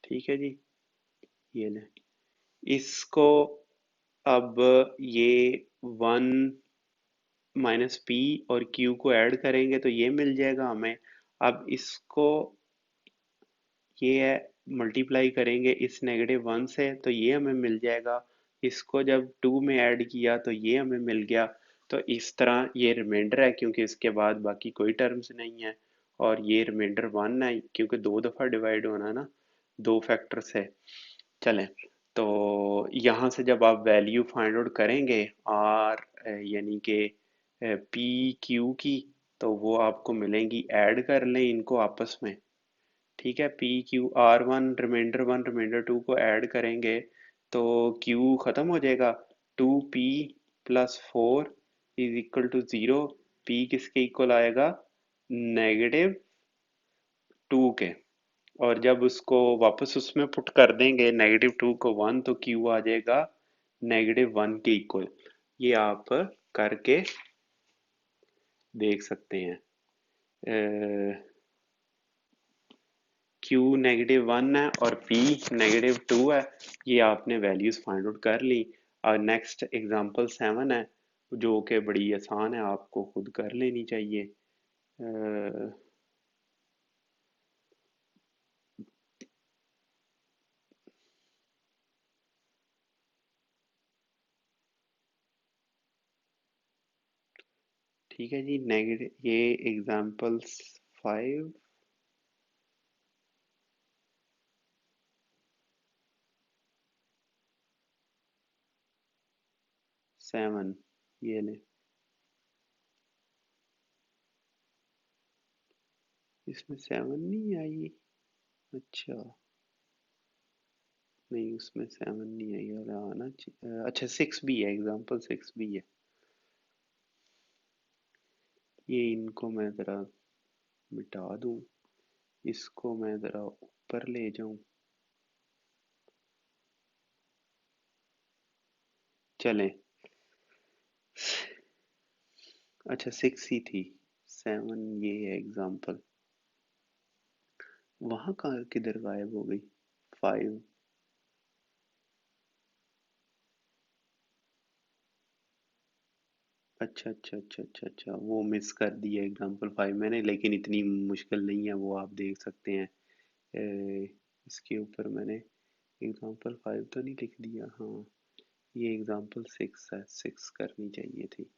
ठीक है जी, ये लें इसको, अब ये वन माइनस पी और क्यू को ऐड करेंगे तो ये मिल जाएगा हमें। अब इसको ये है मल्टीप्लाई करेंगे इस नेगेटिव वन से तो ये हमें मिल जाएगा, इसको जब टू में ऐड किया तो ये हमें मिल गया। तो इस तरह ये रिमाइंडर है क्योंकि इसके बाद बाकी कोई टर्म्स नहीं है, और ये रिमाइंडर वन है क्योंकि दो दफ़ा डिवाइड होना ना, दो फैक्टर से। चलें, तो यहाँ से जब आप वैल्यू फाइंड आउट करेंगे आर यानी कि पी क्यू की, तो वो आपको मिलेंगी, ऐड कर लें इनको आपस में। ठीक है, p q r one remainder two को ऐड करेंगे तो Q खत्म हो जाएगा, 2P plus 4 is equal to 0। P किसके इक्वल आएगा, -2 के। और जब उसको वापस उसमें पुट कर देंगे -2 को 1, तो Q आ जाएगा -1 के इक्वल। ये आप करके देख सकते हैं। Q -1 है और P -2 है। ये आपने वैल्यूज फाइंड आउट कर ली। और नेक्स्ट एग्जांपल 7 है, जो कि बड़ी आसान है, आपको खुद कर लेनी चाहिए। ठीक है जी, नेगेटिव ये एग्जांपल्स 5 7 ये ले। इसमें 7 नहीं आई। अच्छा, नहीं उसमें 7 नहीं आई, और आना चाहिए। अच्छा 6 भी है, एग्जांपल 6 भी है। ये इनको मैं ज़रा मिटा दूं, इसको मैं ज़रा ऊपर ले जाऊं। चलें। अच्छा 6 ही थी, 7 ये है एग्जांपल। वहाँ कहाँ किधर गायब हो गई 5। अच्छा, वो मिस कर दिया एग्जांपल 5 मैंने, लेकिन इतनी मुश्किल नहीं है वो, आप देख सकते हैं। इसके ऊपर मैंने एग्जांपल 5 तो नहीं लिख दिया। हाँ, ये एग्जांपल 6 है, 6 करनी चाहिए थी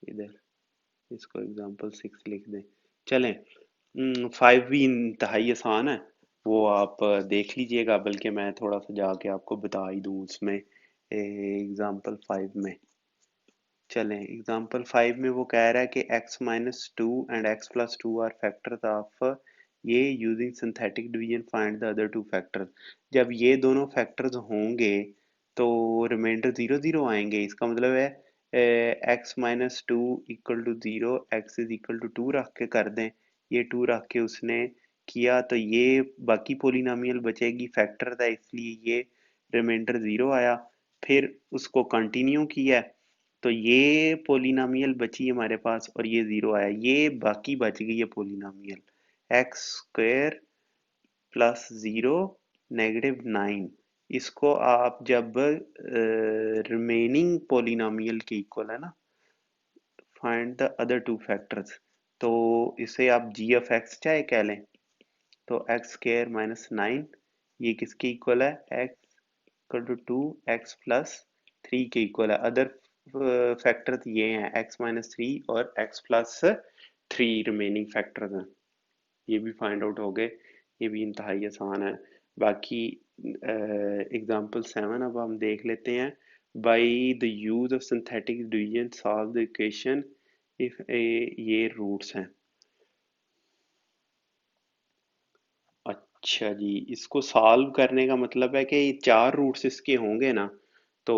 इधर। इसको एग्जांपल 6 लिख दें। चलें। 5 भी इंतहाई आसान है, वो आप देख लीजिएगा, बल्कि मैं थोड़ा सा जाके आपको बता ही दूँ उसमें एग्जांपल 5 में। चलें, एग्जांपल 5 में वो कह रहा है कि x-2 and x+2 are factors of ये using synthetic division find the other two factors. जब ये दोनों फैक्टर्स होंगे तो रिमाइंडर 0 0 आएंगे। इसका मतलब है x-2 equal to 0, x is equal to 2 रख के कर दें। ये 2 रख के उसने किया तो ये बाकी पोलिनोमियल बचेगी, फैक्टर था इसलिए ये रिमाइंडर 0 आया। फिर उसको कंटिन्यू किया तो ये पोलिनोमियल बची हमारे पास और ये 0 आया, ये बाकी बच गई है पोलिनोमियल एक्स स्क्वायर प्लस 0 -9। इसको आप जब रिमेनिंग पोलिनोमियल के इक्वल है ना, find the other two factors, तो इसे आप जी ऑफ एक्स चाहे कह लें। तो एक्स स्क्वायर -9 ये किसके इक्वल है, x equal to 2, x plus 3 के इक्वल है। अदर फैक्टर्स ये हैं x-3 और x+3 रिमेनिंग फैक्टर्स हैं। ये भी फाइंड आउट हो गए, ये भी इंतहाई आसान है। बाकी एग्जांपल 7 अब हम देख लेते हैं। By the use of synthetic division solve the equation if ये रूट्स हैं। अच्छा जी, इसको सॉल्व करने का मतलब है कि चार रूट्स इसके होंगे ना, तो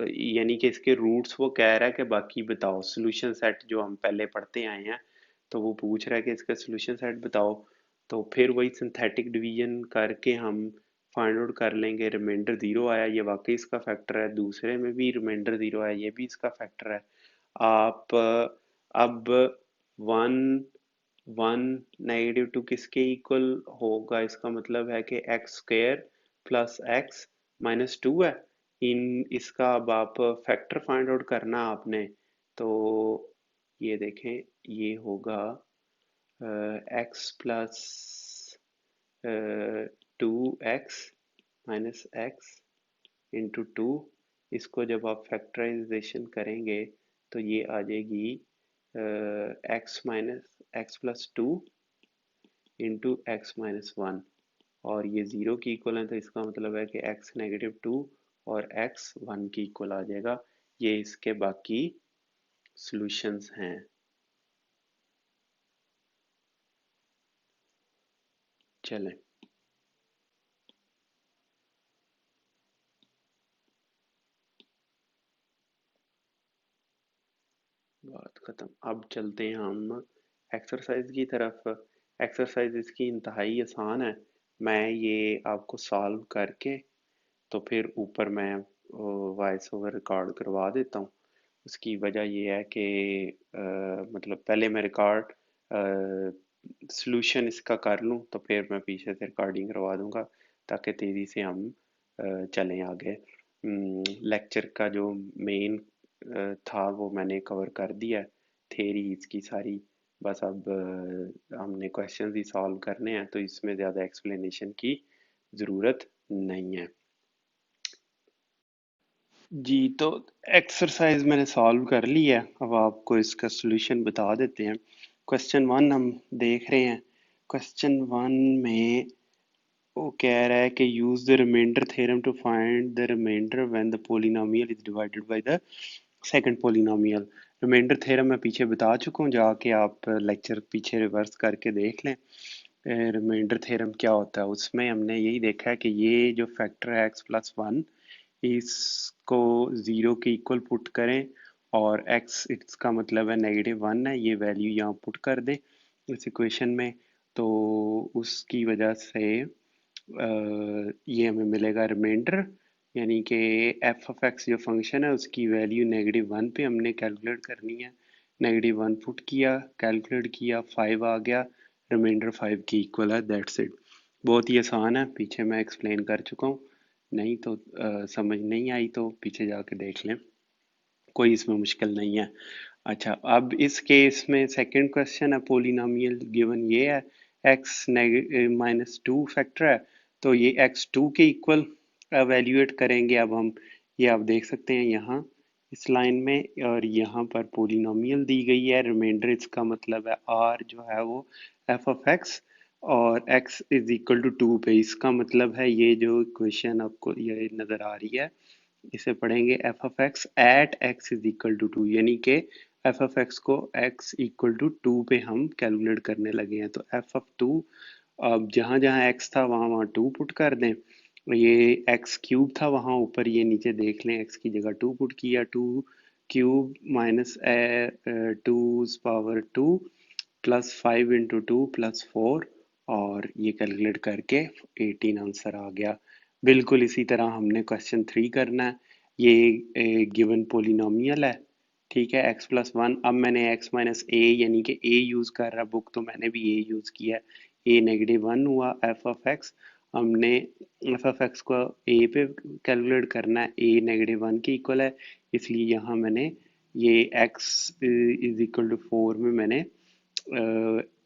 यानी कि इसके रूट्स वो कह रहा है कि बाकी बताओ सॉल्यूशन सेट जो हम पहले पढ़ते आए हैं, तो वो पूछ रहा है कि इसका सॉल्यूशन सेट बताओ। तो फिर वही सिंथेटिक डिवीजन करके हम फाइंड आउट कर लेंगे। रिमाइंडर 0 आया, ये वाकई इसका फैक्टर है। दूसरे में भी रिमाइंडर 0 आया, ये भी इसका फैक्टर है। आप अब 1 -2 किसके इक्वल होगा, इसका मतलब है कि एक्स स्क्वायर प्लस एक्स -2 है। इन इसका अब आप फैक्टर फाइंड आउट करना आपने। तो ये देखें, ये होगा x plus 2x minus x into 2। इसको जब आप फैक्टराइजेशन करेंगे तो ये आ जाएगी x-2 इंटू x-1, और ये 0 की इक्वल है, तो इसका मतलब है कि x -2 और x 1 की इक्वल आ जाएगा। ये इसके बाकी सॉल्यूशंस हैं। चलें। बात ख़त्म। अब चलते हैं हम एक्सरसाइज की तरफ। एक्सरसाइज इसकी इंतहाई आसान है। मैं ये आपको सॉल्व करके तो फिर ऊपर मैं वॉइस ओवर रिकॉर्ड करवा देता हूँ। उसकी वजह ये है कि मतलब पहले मैं रिकॉर्ड सॉल्यूशन इसका कर लूँ तो फिर मैं पीछे से रिकॉर्डिंग करवा दूंगा ताकि तेज़ी से हम चलें आगे। लेक्चर का जो मेन था वो मैंने कवर कर दिया है, थेरी इसकी सारी। बस अब हमने क्वेश्चन ही सॉल्व करने हैं तो इसमें ज़्यादा एक्सप्लेनेशन की ज़रूरत नहीं है। जी, तो एक्सरसाइज मैंने सॉल्व कर ली है। अब आपको इसका सॉल्यूशन बता देते हैं। क्वेश्चन वन हम देख रहे हैं। क्वेश्चन वन में वो कह रहा है कि use the remainder theorem to find the remainder when the polynomial is divided by the second polynomial. Remainder theorem मैं पीछे बता चुका हूँ, जाके आप लेक्चर पीछे रिवर्स करके देख लें। रिमाइंडर थ्योरम क्या होता है, उसमें हमने यही देखा है कि ये जो फैक्टर है x+1, इसको ज़ीरो के इक्वल पुट करें और x इसका मतलब है -1 है, ये वैल्यू यहाँ पुट कर दें इस इक्वेशन में। तो उसकी वजह से ये हमें मिलेगा रिमाइंडर, यानी कि एफ ऑफ एक्स जो फंक्शन है उसकी वैल्यू -1 पे हमने कैलकुलेट करनी है। -1 पुट किया, कैलकुलेट किया, 5 आ गया, रिमाइंडर 5 की इक्वल है। That's it. बहुत ही आसान है, पीछे मैं एक्सप्लेन कर चुका हूँ। नहीं तो समझ नहीं आई तो पीछे जाके देख लें, कोई इसमें मुश्किल नहीं है। अच्छा, अब इस केस में सेकंड क्वेश्चन है, पोलिनोमियल गिवन ये है, एक्स -2 फैक्टर है, तो ये x2 के इक्वल एवेल्यूएट करेंगे। अब हम ये आप देख सकते हैं यहाँ इस लाइन में, और यहाँ पर पोलिनोमियल दी गई है, रिमाइंडर इसका मतलब है r जो है वो f ऑफ x, और x इज इक्वल टू 2 पे। इसका मतलब है ये जो इक्वेशन आपको ये नज़र आ रही है, इसे पढ़ेंगे f of x at x is equal to 2, यानी कि एफ ऑफ एक्स को एक्स इक्वल टू 2 पे हम कैलकुलेट करने लगे हैं। तो एफ ऑफ 2, अब जहाँ जहाँ एक्स था वहाँ वहाँ 2 पुट कर दें। ये एक्स क्यूब था वहाँ ऊपर, ये नीचे देख लें, एक्स की जगह 2 पुट किया, 2 cube minus 2 power 2 plus 5 into 2 plus 4, और ये कैलकुलेट करके 18 आंसर आ गया। बिल्कुल इसी तरह हमने क्वेश्चन 3 करना है। ये गिवन पोलिनोमियल है, ठीक है, x+1। अब मैंने x माइनस ए यानी कि a यूज़ कर रहा, बुक तो मैंने भी a यूज़ किया है। a -1 हुआ, f ऑफ x हमने f ऑफ x को a पे कैलकुलेट करना है, a -1 के इक्वल है, इसलिए यहाँ मैंने ये x इज इक्वल टू 4 में मैंने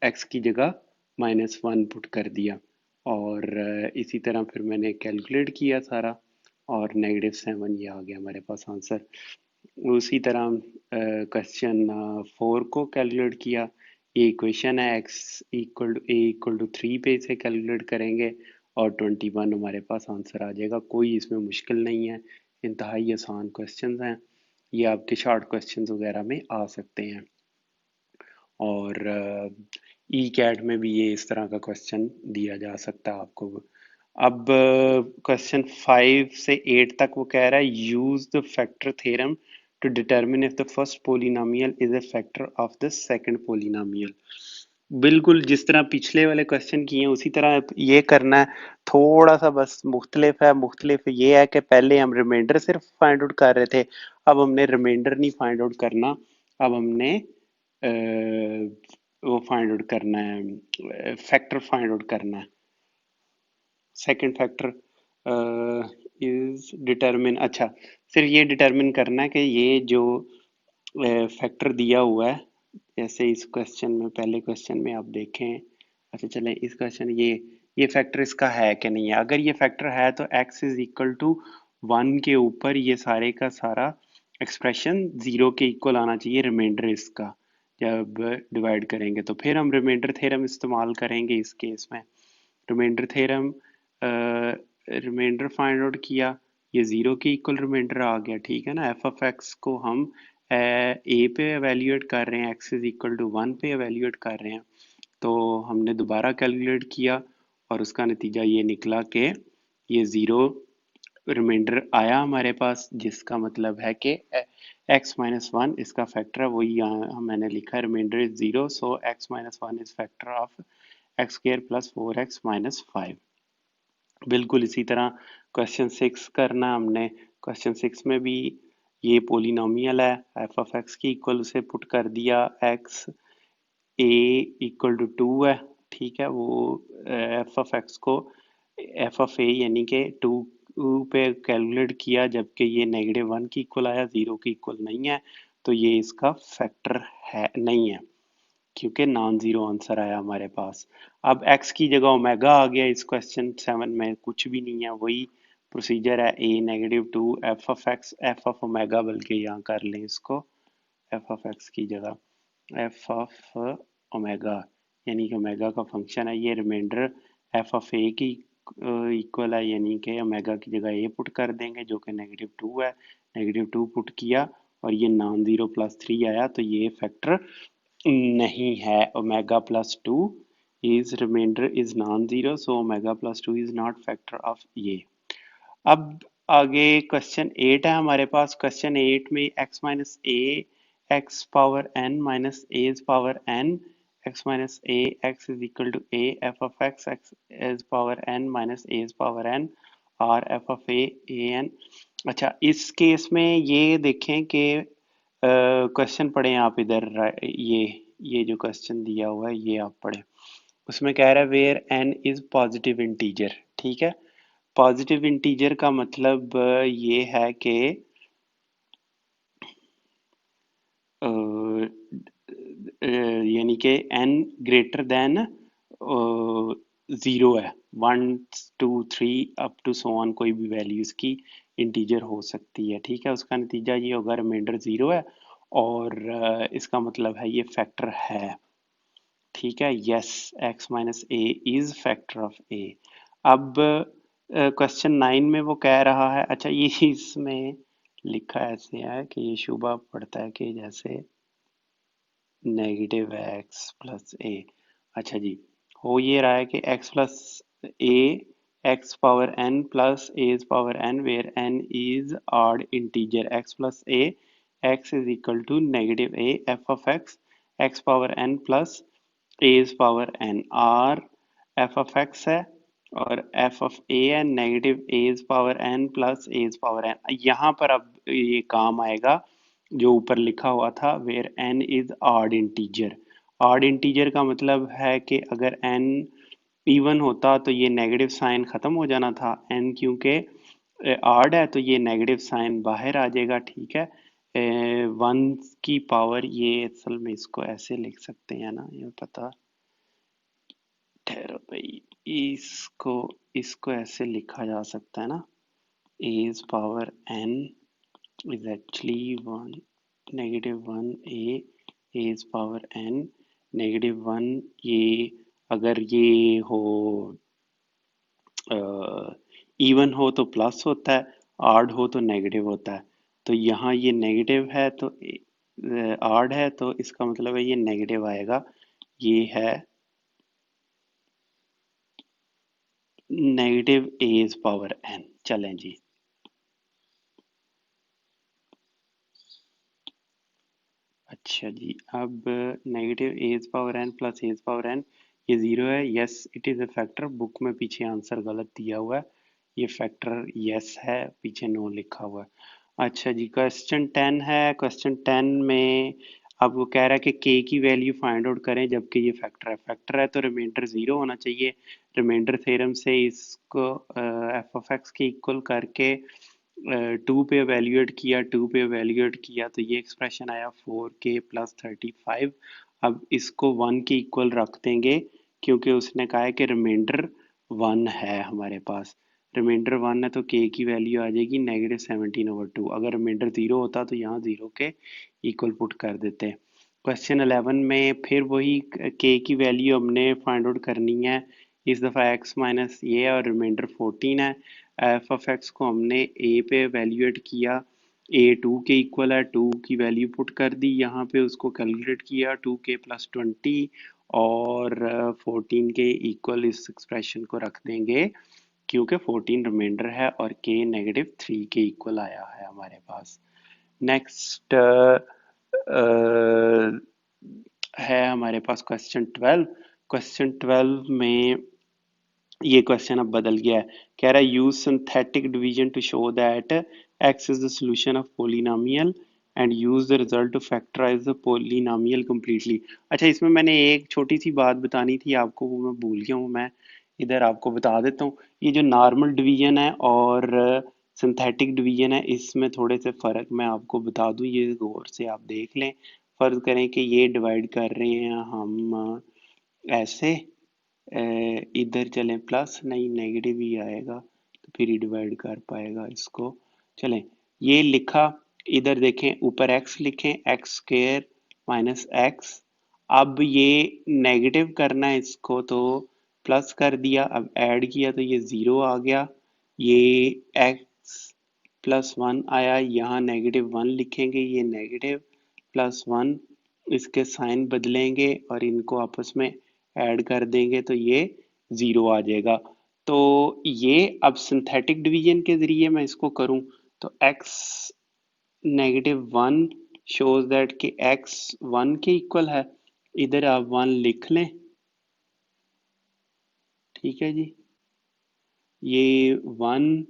x की जगह -1 पुट कर दिया, और इसी तरह फिर मैंने कैलकुलेट किया सारा, और -7 ये आ गया हमारे पास आंसर। उसी तरह क्वेश्चन 4 को कैलकुलेट किया। ये इक्वेशन है, x a = 3 पे इसे कैलकुलेट करेंगे और 21 हमारे पास आंसर आ जाएगा। कोई इसमें मुश्किल नहीं है, इंतहाई आसान क्वेश्चंस हैं, ये आपके शॉर्ट क्वेश्चंस वगैरह में आ सकते हैं। और ई कैट में भी ये इस तरह का क्वेश्चन दिया जा सकता है आपको। अब क्वेश्चन 5 से 8 तक वो कह रहा है, use the factor theorem to determine if the first polynomial is a factor of the second polynomial. बिल्कुल जिस तरह पिछले वाले क्वेश्चन किए हैं उसी तरह ये करना है, थोड़ा सा बस मुख्तलिफ है। मुख्तलिफ ये है कि पहले हम रिमाइंडर सिर्फ फाइंड आउट कर रहे थे, अब हमने रिमाइंडर नहीं फाइंड आउट करना, अब हमने वो फाइंड आउट करना है, फैक्टर फाइंड आउट करना है। सेकंड फैक्टर इज डिटरमिन, अच्छा सिर्फ ये डिटरमिन करना है कि ये जो फैक्टर दिया हुआ है, जैसे इस क्वेश्चन में, पहले क्वेश्चन में आप देखें, अच्छा चलें इस क्वेश्चन, ये फैक्टर इसका है कि नहीं है। अगर ये फैक्टर है तो x इज इक्वल टू 1 के ऊपर ये सारे का सारा एक्सप्रेशन 0 के इक्वल आना चाहिए, रिमाइंडर इसका जब डिवाइड करेंगे। तो फिर हम रिमाइंडर थ्योरम इस्तेमाल करेंगे इस केस में। Remainder theorem, remainder find out किया, ये 0 के इक्वल रिमाइंडर आ गया, ठीक है ना। एफ ऑफ एक्स को हम ए पे एवेल्यूएट कर रहे हैं, एक्स इज इक्वल टू 1 पे एवेल्यूएट कर रहे हैं, तो हमने दोबारा कैलकुलेट किया और उसका नतीजा ये निकला कि ये 0 रिमाइंडर आया हमारे पास, जिसका मतलब है कि x-1 इसका फैक्टर है, वही यहाँ मैंने लिखा है, remainder is 0, so x-1 is factor of x square plus 4x-5। बिल्कुल इसी तरह क्वेश्चन 6 करना हमने। क्वेश्चन 6 में भी ये पोलिनोमियल है, एफ ऑफ एक्स की इक्वल उसे पुट कर दिया, एक्स ए इक्वल टू 2 है, ठीक है। वो एफ ऑफ एक्स को एफ ऑफ ए यानी कि 2 पे कैलकुलेट किया, जबकि ये -1 की इक्वल आया, 0 की इक्वल नहीं है, तो ये इसका फैक्टर है नहीं है, क्योंकि नॉन जीरो आंसर आया हमारे पास। अब x की जगह ओमेगा आ गया, इस क्वेश्चन 7 में कुछ भी नहीं है, वही प्रोसीजर है, a-2 F of x F of omega, बल्कि यहाँ कर लें इसको एफ ऑफ एक्स की जगह एफ ऑफ ओमेगा, यानी कि ओमेगा का फंक्शन है ये, रिमाइंडर एफ ऑफ ए की इक्वल है, यानी कि ओमेगा की जगह ए पुट कर देंगे जो कि -2 है, -2 पुट किया और ये नॉन जीरो +3 आया, तो ये फैक्टर नहीं है। Omega plus 2 is remainder is non zero, so omega plus 2 is not factor of ये। अब आगे क्वेश्चन 8 है हमारे पास। क्वेश्चन 8 में x minus a x power n minus a's power n x minus a x is equal to a f of x x a's power n minus a's power n और f of a n. अच्छा, इस case में ये देखें कि question पढ़ें आप इधर, ये जो क्वेश्चन दिया हुआ है ये आप पढ़ें। उसमें कह रहा है where n is positive integer, ठीक है। पॉजिटिव इंटीजर का मतलब ये है कि यानी कि n ग्रेटर देन 0 है, 1 2 3 अप टू सो ऑन, कोई भी वैल्यू इसकी इंटीजर हो सकती है, ठीक है। उसका नतीजा ये होगा रिमाइंडर 0 है और इसका मतलब है ये फैक्टर है, ठीक है। Yes, x minus a is factor of a. अब क्वेश्चन 9 में वो कह रहा है, अच्छा ये इसमें लिखा ऐसे है कि ये शुभा पढ़ता है कि जैसे नेगेटिव एक्स प्लस ए। अच्छा जी, हो ये रहा है कि x plus a x power n plus a's power n where n is odd integer, x plus a x is equal to negative a f of x x power n plus a's power n, और f of x है और f of a है negative a's power n plus a's power n। यहाँ पर अब ये काम आएगा जो ऊपर लिखा हुआ था, where n is odd integer. Odd integer का मतलब है कि अगर n इवन होता तो ये नेगेटिव साइन खत्म हो जाना था, n क्योंकि ऑड है तो ये नेगेटिव साइन बाहर आ जाएगा, ठीक है। 1 की पावर, ये असल में इसको ऐसे लिख सकते हैं ना, ये पता, ठहरो भाई, इसको इसको ऐसे लिखा जा सकता है ना, a's power n is actually 1 -1 a is power n -1, ये अगर ये हो इवन हो तो प्लस होता है, ऑड हो तो नेगेटिव होता है, तो यहाँ ये नेगेटिव है तो ऑड है, तो इसका मतलब है ये नेगेटिव आएगा, ये है नेगेटिव एज पावर n। चलें जी, अच्छा जी, अब negative a's power n plus a's power n, ये ज़ीरो है, yes it is a factor. Book में पीछे आंसर गलत दिया हुआ है, ये फैक्टर यस है, पीछे नो लिखा हुआ है। अच्छा जी, क्वेश्चन 10 है। क्वेश्चन 10 में अब वो कह रहा है कि के की वैल्यू फाइंड आउट करें, जबकि ये फैक्टर है, फैक्टर है तो रिमाइंडर ज़ीरो होना चाहिए। रिमाइंडर थ्योरम से इसको एफ ऑफ एक्स के इक्वल करके 2 पे एवेल्यूएट किया, 2 पे एवेल्यूएट किया तो ये एक्सप्रेशन आया 4k+35। अब इसको 1 के इक्वल रख देंगे, क्योंकि उसने कहा है कि रिमाइंडर 1 है हमारे पास। रिमाइंडर 1 है तो k की वैल्यू आ जाएगी -17/2। अगर रिमाइंडर 0 होता तो यहाँ 0 के इक्वल पुट कर देते। क्वेश्चन 11 में फिर वही k की वैल्यू हमने फाइंड आउट करनी है, इस दफ़ा x माइनस ये और रिमाइंडर 14 है। एफ ऑफ एक्स को हमने ए पे वैल्यूएट किया, ए 2 के इक्वल है, 2 की वैल्यू पुट कर दी यहाँ पे, उसको कैलकुलेट किया 2k+20 और 14 के इक्वल इस एक्सप्रेशन को रख देंगे क्योंकि 14 रिमाइंडर है और k -3 के इक्वल आया है हमारे पास। नेक्स्ट है हमारे पास क्वेश्चन 12। क्वेश्चन 12 में ये क्वेश्चन अब बदल गया है। कह रहा है use synthetic division to show that x is the solution of polynomial and use the result to factorise the polynomial completely. अच्छा, इसमें मैंने एक छोटी सी बात बतानी थी आपको, वो मैं भूल गया हूँ। मैं इधर आपको बता देता हूँ। ये जो नॉर्मल डिवीजन है और सिंथेटिक डिवीजन है, इसमें थोड़े से फ़र्क मैं आपको बता दूँ, ये गौर से आप देख लें। फ़र्ज़ करें कि ये डिवाइड कर रहे हैं हम ऐसे, इधर चलें प्लस, नहीं नेगेटिव ही आएगा तो फिर ही डिवाइड कर पाएगा इसको। चलें, ये लिखा, इधर देखें ऊपर x लिखें, एक्स स्क्वेयर माइनस एक्स। अब ये नेगेटिव करना है इसको तो प्लस कर दिया, अब ऐड किया तो ये ज़ीरो आ गया। ये x प्लस वन आया, यहाँ -1 लिखेंगे, ये नेगेटिव प्लस वन, इसके साइन बदलेंगे और इनको आपस में ऐड कर देंगे तो ये ज़ीरो आ जाएगा। तो ये अब सिंथेटिक डिवीजन के ज़रिए मैं इसको करूँ तो x -1 शोज दैट कि x 1 के इक्वल है। इधर आप 1 लिख लें, ठीक है जी। ये 1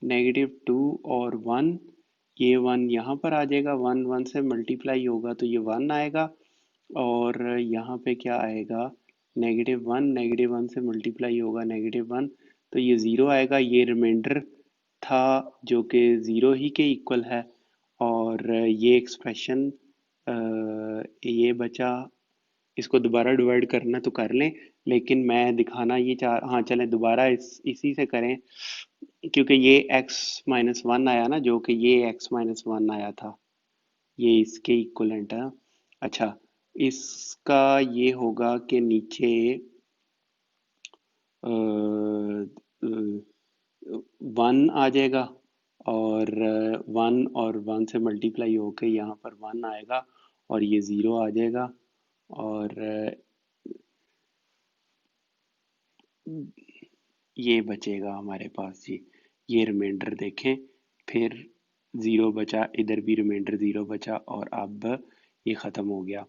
-2 और 1, ये 1 यहाँ पर आ जाएगा, 1 1 से मल्टीप्लाई होगा तो ये 1 आएगा। और यहाँ पे क्या आएगा, -1, -1 से मल्टीप्लाई होगा -1 तो ये ज़ीरो आएगा। ये रिमाइंडर था जो कि ज़ीरो ही के इक्वल है। और ये एक्सप्रेशन ये बचा। इसको दोबारा डिवाइड करना तो कर लें, लेकिन मैं दिखाना ये चाह, हाँ चलें दोबारा इसी से करें, क्योंकि ये x-1 आया ना, जो कि ये x-1 आया था, ये इसके इक्वलेंट है। अच्छा, इसका ये होगा कि नीचे वन आ जाएगा और 1 और 1 से मल्टीप्लाई होके यहाँ पर 1 आएगा और ये ज़ीरो आ जाएगा। और ये बचेगा हमारे पास जी। ये रिमाइंडर देखें, फिर ज़ीरो बचा, इधर भी रिमाइंडर ज़ीरो बचा और अब ये ख़त्म हो गया।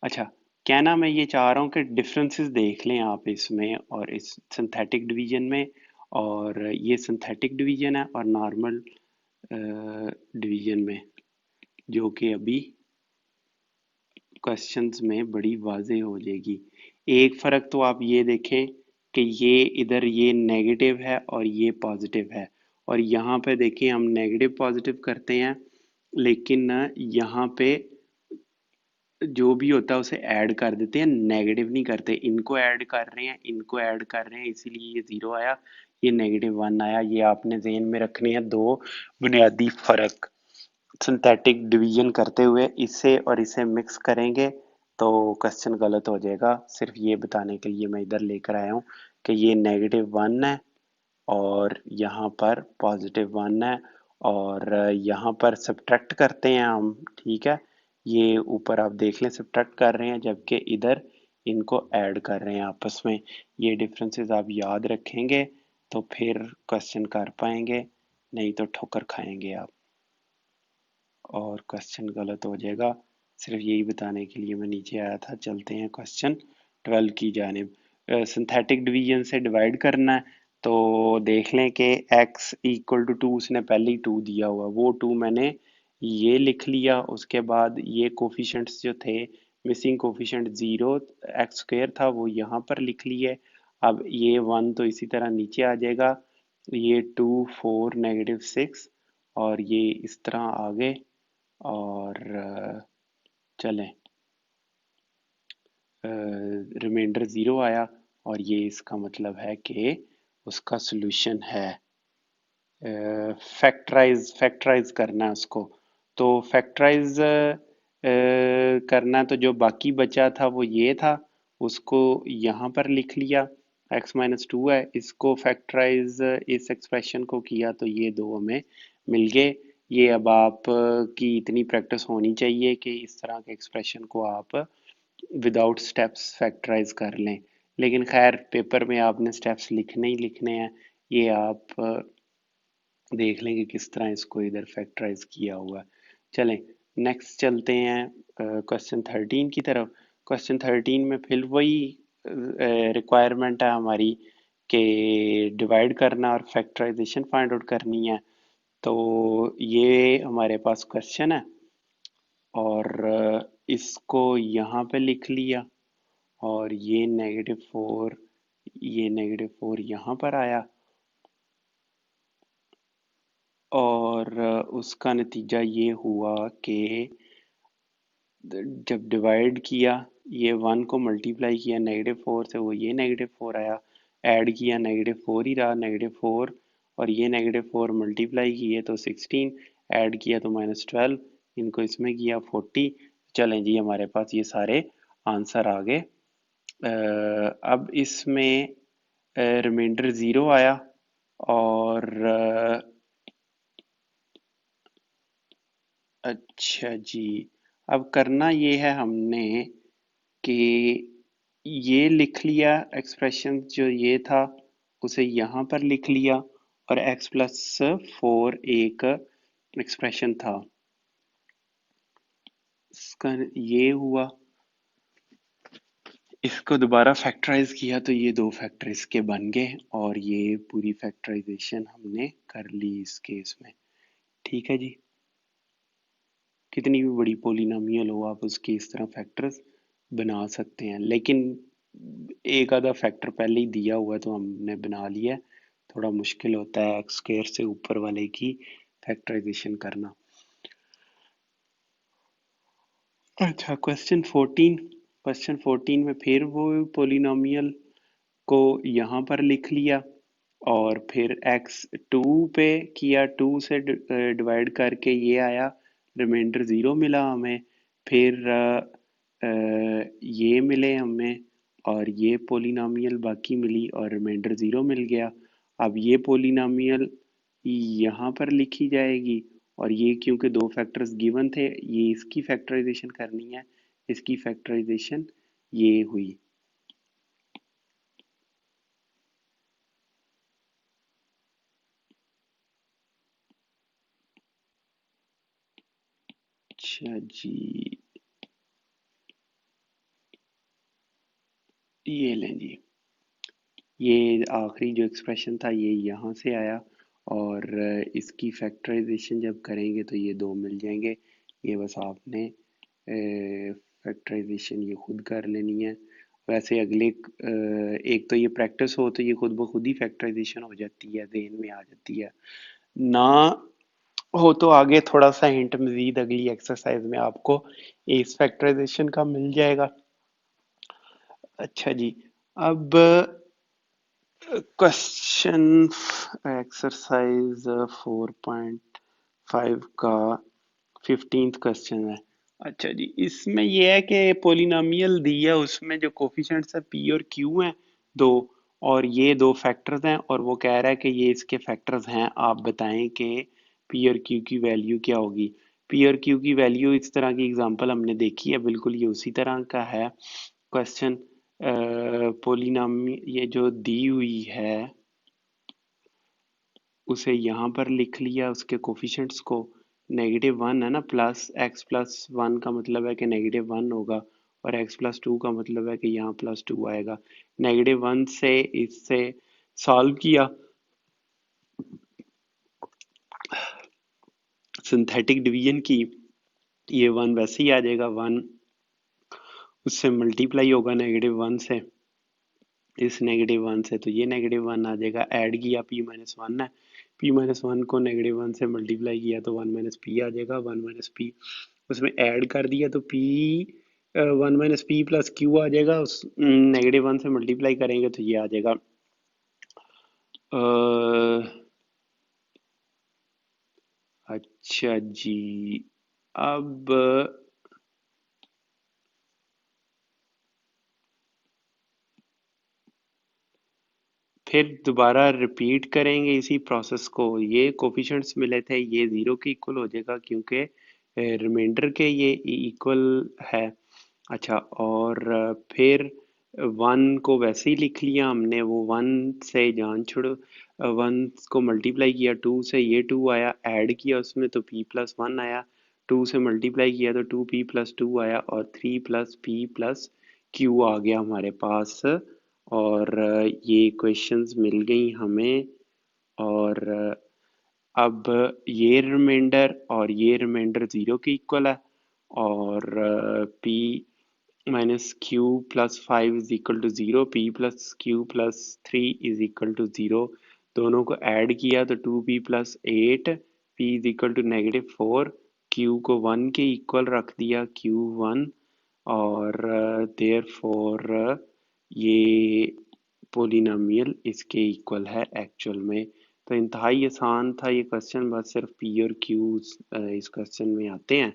अच्छा, कहना मैं ये चाह रहा हूँ कि डिफरेंसेस देख लें आप इसमें और इस सिंथेटिक डिवीजन में। और ये सिंथेटिक डिवीजन है और नॉर्मल डिवीजन में, जो कि अभी क्वेश्चंस में बड़ी वाज़ेह हो जाएगी। एक फ़र्क तो आप ये देखें कि ये इधर ये नेगेटिव है और ये पॉजिटिव है, और यहाँ पे देखिए हम नेगेटिव पॉजिटिव करते हैं, लेकिन यहाँ पे जो भी होता है उसे ऐड कर देते हैं, नेगेटिव नहीं करते। इनको ऐड कर रहे हैं, इनको ऐड कर रहे हैं, इसीलिए ये ज़ीरो आया, ये -1 आया। ये आपने ज़हन में रखने हैं दो बुनियादी फ़र्क। सिंथेटिक डिवीजन करते हुए इसे और इसे मिक्स करेंगे तो क्वेश्चन गलत हो जाएगा। सिर्फ ये बताने के लिए मैं इधर लेकर आया हूँ कि ये -1 है और यहाँ पर +1 है, और यहाँ पर सब्ट्रैक्ट करते हैं हम, ठीक है। ये ऊपर आप देख लें सब्ट्रैक्ट कर रहे हैं, जबकि इधर इनको ऐड कर रहे हैं आपस में। ये डिफरेंसेस आप याद रखेंगे तो फिर क्वेश्चन कर पाएंगे, नहीं तो ठोकर खाएंगे आप और क्वेश्चन गलत हो जाएगा। सिर्फ यही बताने के लिए मैं नीचे आया था। चलते हैं क्वेश्चन 12 की जानिब। सिंथेटिक डिवीजन से डिवाइड करना है तो देख लें कि x इक्वल टू 2, उसने पहले ही 2 दिया हुआ, वो 2 मैंने ये लिख लिया। उसके बाद ये कोफिशेंट्स जो थे, मिसिंग कोफिशेंट 0 एक्स स्क्वेयर था, वो यहाँ पर लिख लिए। अब ये 1 तो इसी तरह नीचे आ जाएगा, ये 2 4 -6 और ये इस तरह आगे। और चलें, रिमाइंडर ज़ीरो आया और ये इसका मतलब है कि उसका सॉल्यूशन है। फैक्टराइज करना है उसको, तो फैक्टराइज करना है तो जो बाकी बचा था वो ये था, उसको यहाँ पर लिख लिया। x-2 है, इसको फैक्टराइज इस एक्सप्रेशन को किया तो ये दो हमें मिल गए। ये अब आप की इतनी प्रैक्टिस होनी चाहिए कि इस तरह के एक्सप्रेशन को आप विदाउट स्टेप्स फैक्टराइज कर लें। लेकिन खैर पेपर में आपने स्टेप्स लिखने ही लिखने हैं, ये आप देख लें कि किस तरह इसको इधर फैक्टराइज किया हुआ है। चलें, नेक्स्ट चलते हैं क्वेश्चन 13 की तरफ। क्वेश्चन 13 में फिर वही रिक्वायरमेंट है हमारी कि डिवाइड करना और फैक्टराइजेशन फाइंड आउट करनी है। तो ये हमारे पास क्वेश्चन है और इसको यहाँ पे लिख लिया और ये -4 यहाँ पर आया और उसका नतीजा ये हुआ कि जब डिवाइड किया, ये 1 को मल्टीप्लाई किया -4 से, वो ये -4 आया, ऐड किया -4 ही रहा, -4 और ये -4 मल्टीप्लाई किए तो 16, ऐड किया तो -12, इनको इसमें किया 40। चलें जी, हमारे पास ये सारे आंसर आ गए। अब इसमें रिमाइंडर 0 आया और अच्छा जी, अब करना ये है हमने कि ये लिख लिया एक्सप्रेशन, जो ये था उसे यहाँ पर लिख लिया और x+4 एक एक्सप्रेशन था, इसका ये हुआ। इसको दोबारा फैक्टराइज किया तो ये दो फैक्टर इसके बन गए और ये पूरी फैक्टराइजेशन हमने कर ली इस केस में। ठीक है जी, कितनी भी बड़ी पोलिनोमियल हो आप उसके इस तरह फैक्टर्स बना सकते हैं, लेकिन एक आधा फैक्टर पहले ही दिया हुआ है तो हमने बना लिया है। थोड़ा मुश्किल होता है एक्स स्क्वायर से ऊपर वाले की फैक्टराइजेशन करना। अच्छा, क्वेश्चन 14 में फिर वो पोलिनोमियल को यहाँ पर लिख लिया और फिर x2 पे किया, 2 से डिवाइड करके ये आया, रिमाइंडर 0 मिला हमें। फिर ये मिले हमें और ये पोलिनोमियल बाकी मिली और रिमाइंडर 0 मिल गया। अब ये पोलिनोमियल यहाँ पर लिखी जाएगी और ये क्योंकि दो फैक्टर्स गिवन थे, ये इसकी फैक्टराइजेशन करनी है, इसकी फैक्टराइजेशन ये हुई। अच्छा जी, ये लें जी, ये आखिरी जो एक्सप्रेशन था ये यहाँ से आया और इसकी फैक्टराइजेशन जब करेंगे तो ये दो मिल जाएंगे। ये बस आपने फैक्टराइजेशन ये खुद कर लेनी है। वैसे अगले एक तो ये प्रैक्टिस हो तो ये खुद ब खुद ही फैक्टराइजेशन हो जाती है, ज़हन में आ जाती है। ना हो तो आगे थोड़ा सा हिंट मजीद अगली एक्सरसाइज में आपको इस फैक्टराइजेशन का मिल जाएगा। अच्छा जी, अब क्वेश्चन एक्सरसाइज 4.5 का 15th क्वेश्चन है। अच्छा जी, इसमें यह है कि पोलिनोमियल दी है, उसमें जो कोफिशिएंट्स है पी और क्यू हैं दो, और ये दो फैक्टर्स हैं और वो कह रहा है कि ये इसके फैक्टर्स हैं, आप बताएं कि पी और क्यू की वैल्यू क्या होगी। पी और क्यू की वैल्यू, इस तरह की एग्जांपल हमने देखी है, बिल्कुल ये उसी तरह का है क्वेश्चन। पोलिनोमी ये जो दी हुई है उसे यहाँ पर लिख लिया, उसके कोफिशिएंट्स को। -1 है ना, x+1 का मतलब है कि -1 होगा और x+2 का मतलब है कि यहाँ +2 आएगा। -1 से इससे सॉल्व किया, सिंथेटिक डिवीजन की, ये 1 वैसे ही आ जाएगा, 1 उससे मल्टीप्लाई होगा -1 से, इस -1 से, तो ये -1 आ जाएगा। ऐड किया, p-1 है, p-1 को -1 से मल्टीप्लाई किया तो 1 - p आ जाएगा, 1 - p उसमें ऐड कर दिया तो p 1 - p प्लस q आ जाएगा, उस -1 से मल्टीप्लाई करेंगे तो ये आ जाएगा। अच्छा जी, अब फिर दोबारा रिपीट करेंगे इसी प्रोसेस को। ये कोफिशिएंट्स मिले थे, ये 0 के इक्वल हो जाएगा क्योंकि रिमाइंडर के ये इक्वल है। अच्छा, और फिर वन को वैसे ही लिख लिया हमने, वो वन से जान छोड़ो, वन को मल्टीप्लाई किया टू से, ये टू आया, ऐड किया उसमें तो p प्लस वन आया, टू से मल्टीप्लाई किया तो टू p प्लस टू आया, और three plus p plus q आ गया हमारे पास। और ये क्वेश्चंस मिल गई हमें। और अब ये रिमाइंडर और ये रिमाइंडर ज़ीरो के इक्वल है, और p minus q plus five is equal to zero, p plus q plus three is equal to zero. दोनों को ऐड किया तो two p plus eight, p is equal to negative four, q को one के equal रख दिया, q one. और therefore ये पोलिनोमियल इसके इक्वल है एक्चुअल में। तो इंतहाई आसान था ये क्वेश्चन, बस सिर्फ पी और क्यू इस क्वेश्चन में आते हैं,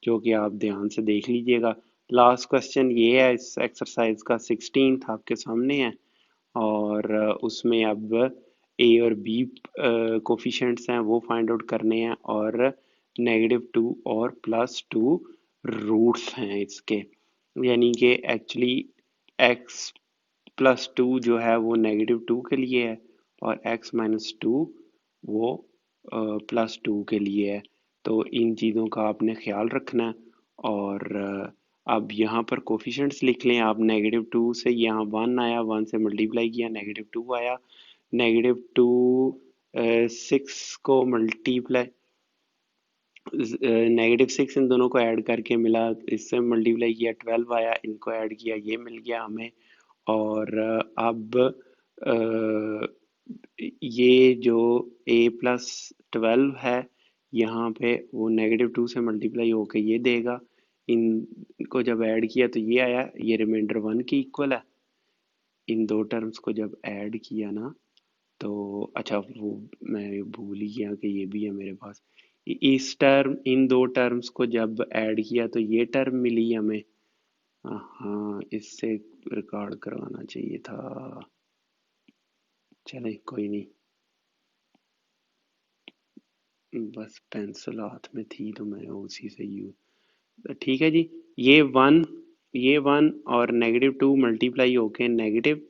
जो कि आप ध्यान से देख लीजिएगा। लास्ट क्वेश्चन ये है इस एक्सरसाइज का, 16th आपके सामने है, और उसमें अब ए और बी कोफिशिएंट्स हैं वो फाइंड आउट करने हैं, और नेगेटिव टू और प्लस टू रूट्स हैं इसके। यानी कि एक्चुअली एक्स प्लस टू जो है वो नेगेटिव टू के लिए है, और एक्स माइनस टू वो प्लस टू के लिए है। तो इन चीज़ों का आपने ख्याल रखना है। और अब यहाँ पर कोफिशिएंट्स लिख लें आप, नेगेटिव टू से यहाँ वन आया, वन से मल्टीप्लाई किया नेगेटिव टू आया, नेगेटिव टू सिक्स को मल्टीप्लाई, नेगेटिव सिक्स इन दोनों को ऐड करके मिला, इससे मल्टीप्लाई किया 12 आया, इनको ऐड किया ये मिल गया हमें। और अब ये जो a प्लस 12 है यहाँ पे, वो नेगेटिव टू से मल्टीप्लाई होके ये देगा, इनको जब ऐड किया तो ये आया, ये रिमाइंडर वन की इक्वल है। इन दो टर्म्स को जब ऐड किया ना, तो अच्छा वो मैं भूल ही गया कि ये भी है मेरे पास। इस टर्म, इन दो टर्म्स को जब ऐड किया तो ये टर्म मिली हमें। हाँ, इससे रिकॉर्ड करवाना चाहिए था, चले कोई नहीं, बस पेंसिल हाथ में थी तो मैं उसी से यूज, ठीक है जी। ये वन और नेगेटिव टू मल्टीप्लाई होके नेगेटिव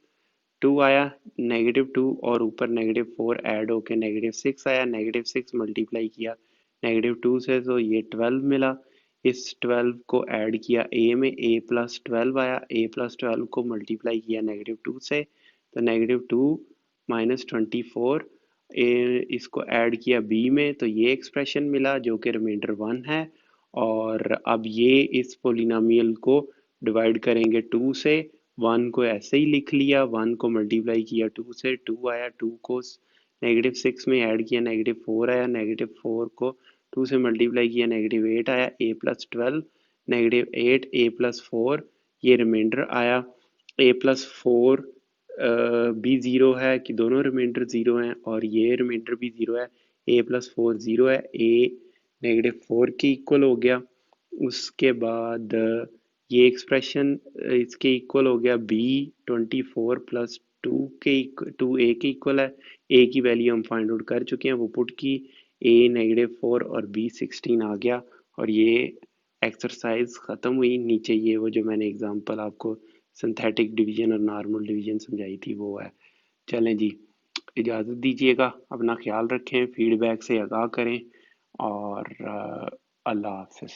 टू आया, नेगेटिव टू और ऊपर नेगेटिव फोर ऐड होके नेगेटिव सिक्स आया, नेगेटिव सिक्स मल्टीप्लाई किया नेगेटिव टू से तो ये 12 मिला। इस 12 को ऐड किया ए में, ए प्लस 12 आया, ए प्लस 12 को मल्टीप्लाई किया नेगेटिव टू से तो नेगेटिव टू माइनस 24, इसको ऐड किया बी में तो ये एक्सप्रेशन मिला जो कि रिमाइंडर वन है। और अब ये इस पोलिनोमियल को डिवाइड करेंगे टू से, वन को ऐसे ही लिख लिया, वन को मल्टीप्लाई किया टू से, टू आया, टू को नेगेटिव सिक्स में ऐड किया नेगेटिव फोर आया, नेगेटिव फोर को टू से मल्टीप्लाई किया नेगेटिव एट आया, ए प्लस 12 नेगेटिव एट, ए प्लस फोर, ये रिमाइंडर आया, ए प्लस फोर भी ज़ीरो है कि दोनों रिमाइंडर ज़ीरो हैं, और ये रिमाइंडर भी ज़ीरो है, ए प्लस फोर ज़ीरो है, ए नेगेटिव फोर के इक्वल हो गया। उसके बाद ये एक्सप्रेशन इसके इक्वल हो गया, बी 24 प्लस टू ए के इक्वल है, ए की वैल्यू हम फाइंड आउट कर चुके हैं, वो पुट की, ए नेगेटिव फोर और बी 16 आ गया। और ये एक्सरसाइज ख़त्म हुई। नीचे ये वो जो मैंने एग्जांपल आपको सिंथेटिक डिवीजन और नॉर्मल डिवीजन समझाई थी वो है। चलें जी, इजाज़त दीजिएगा, अपना ख्याल रखें, फीडबैक से आगाह करें, और अल्लाह हाफिज़।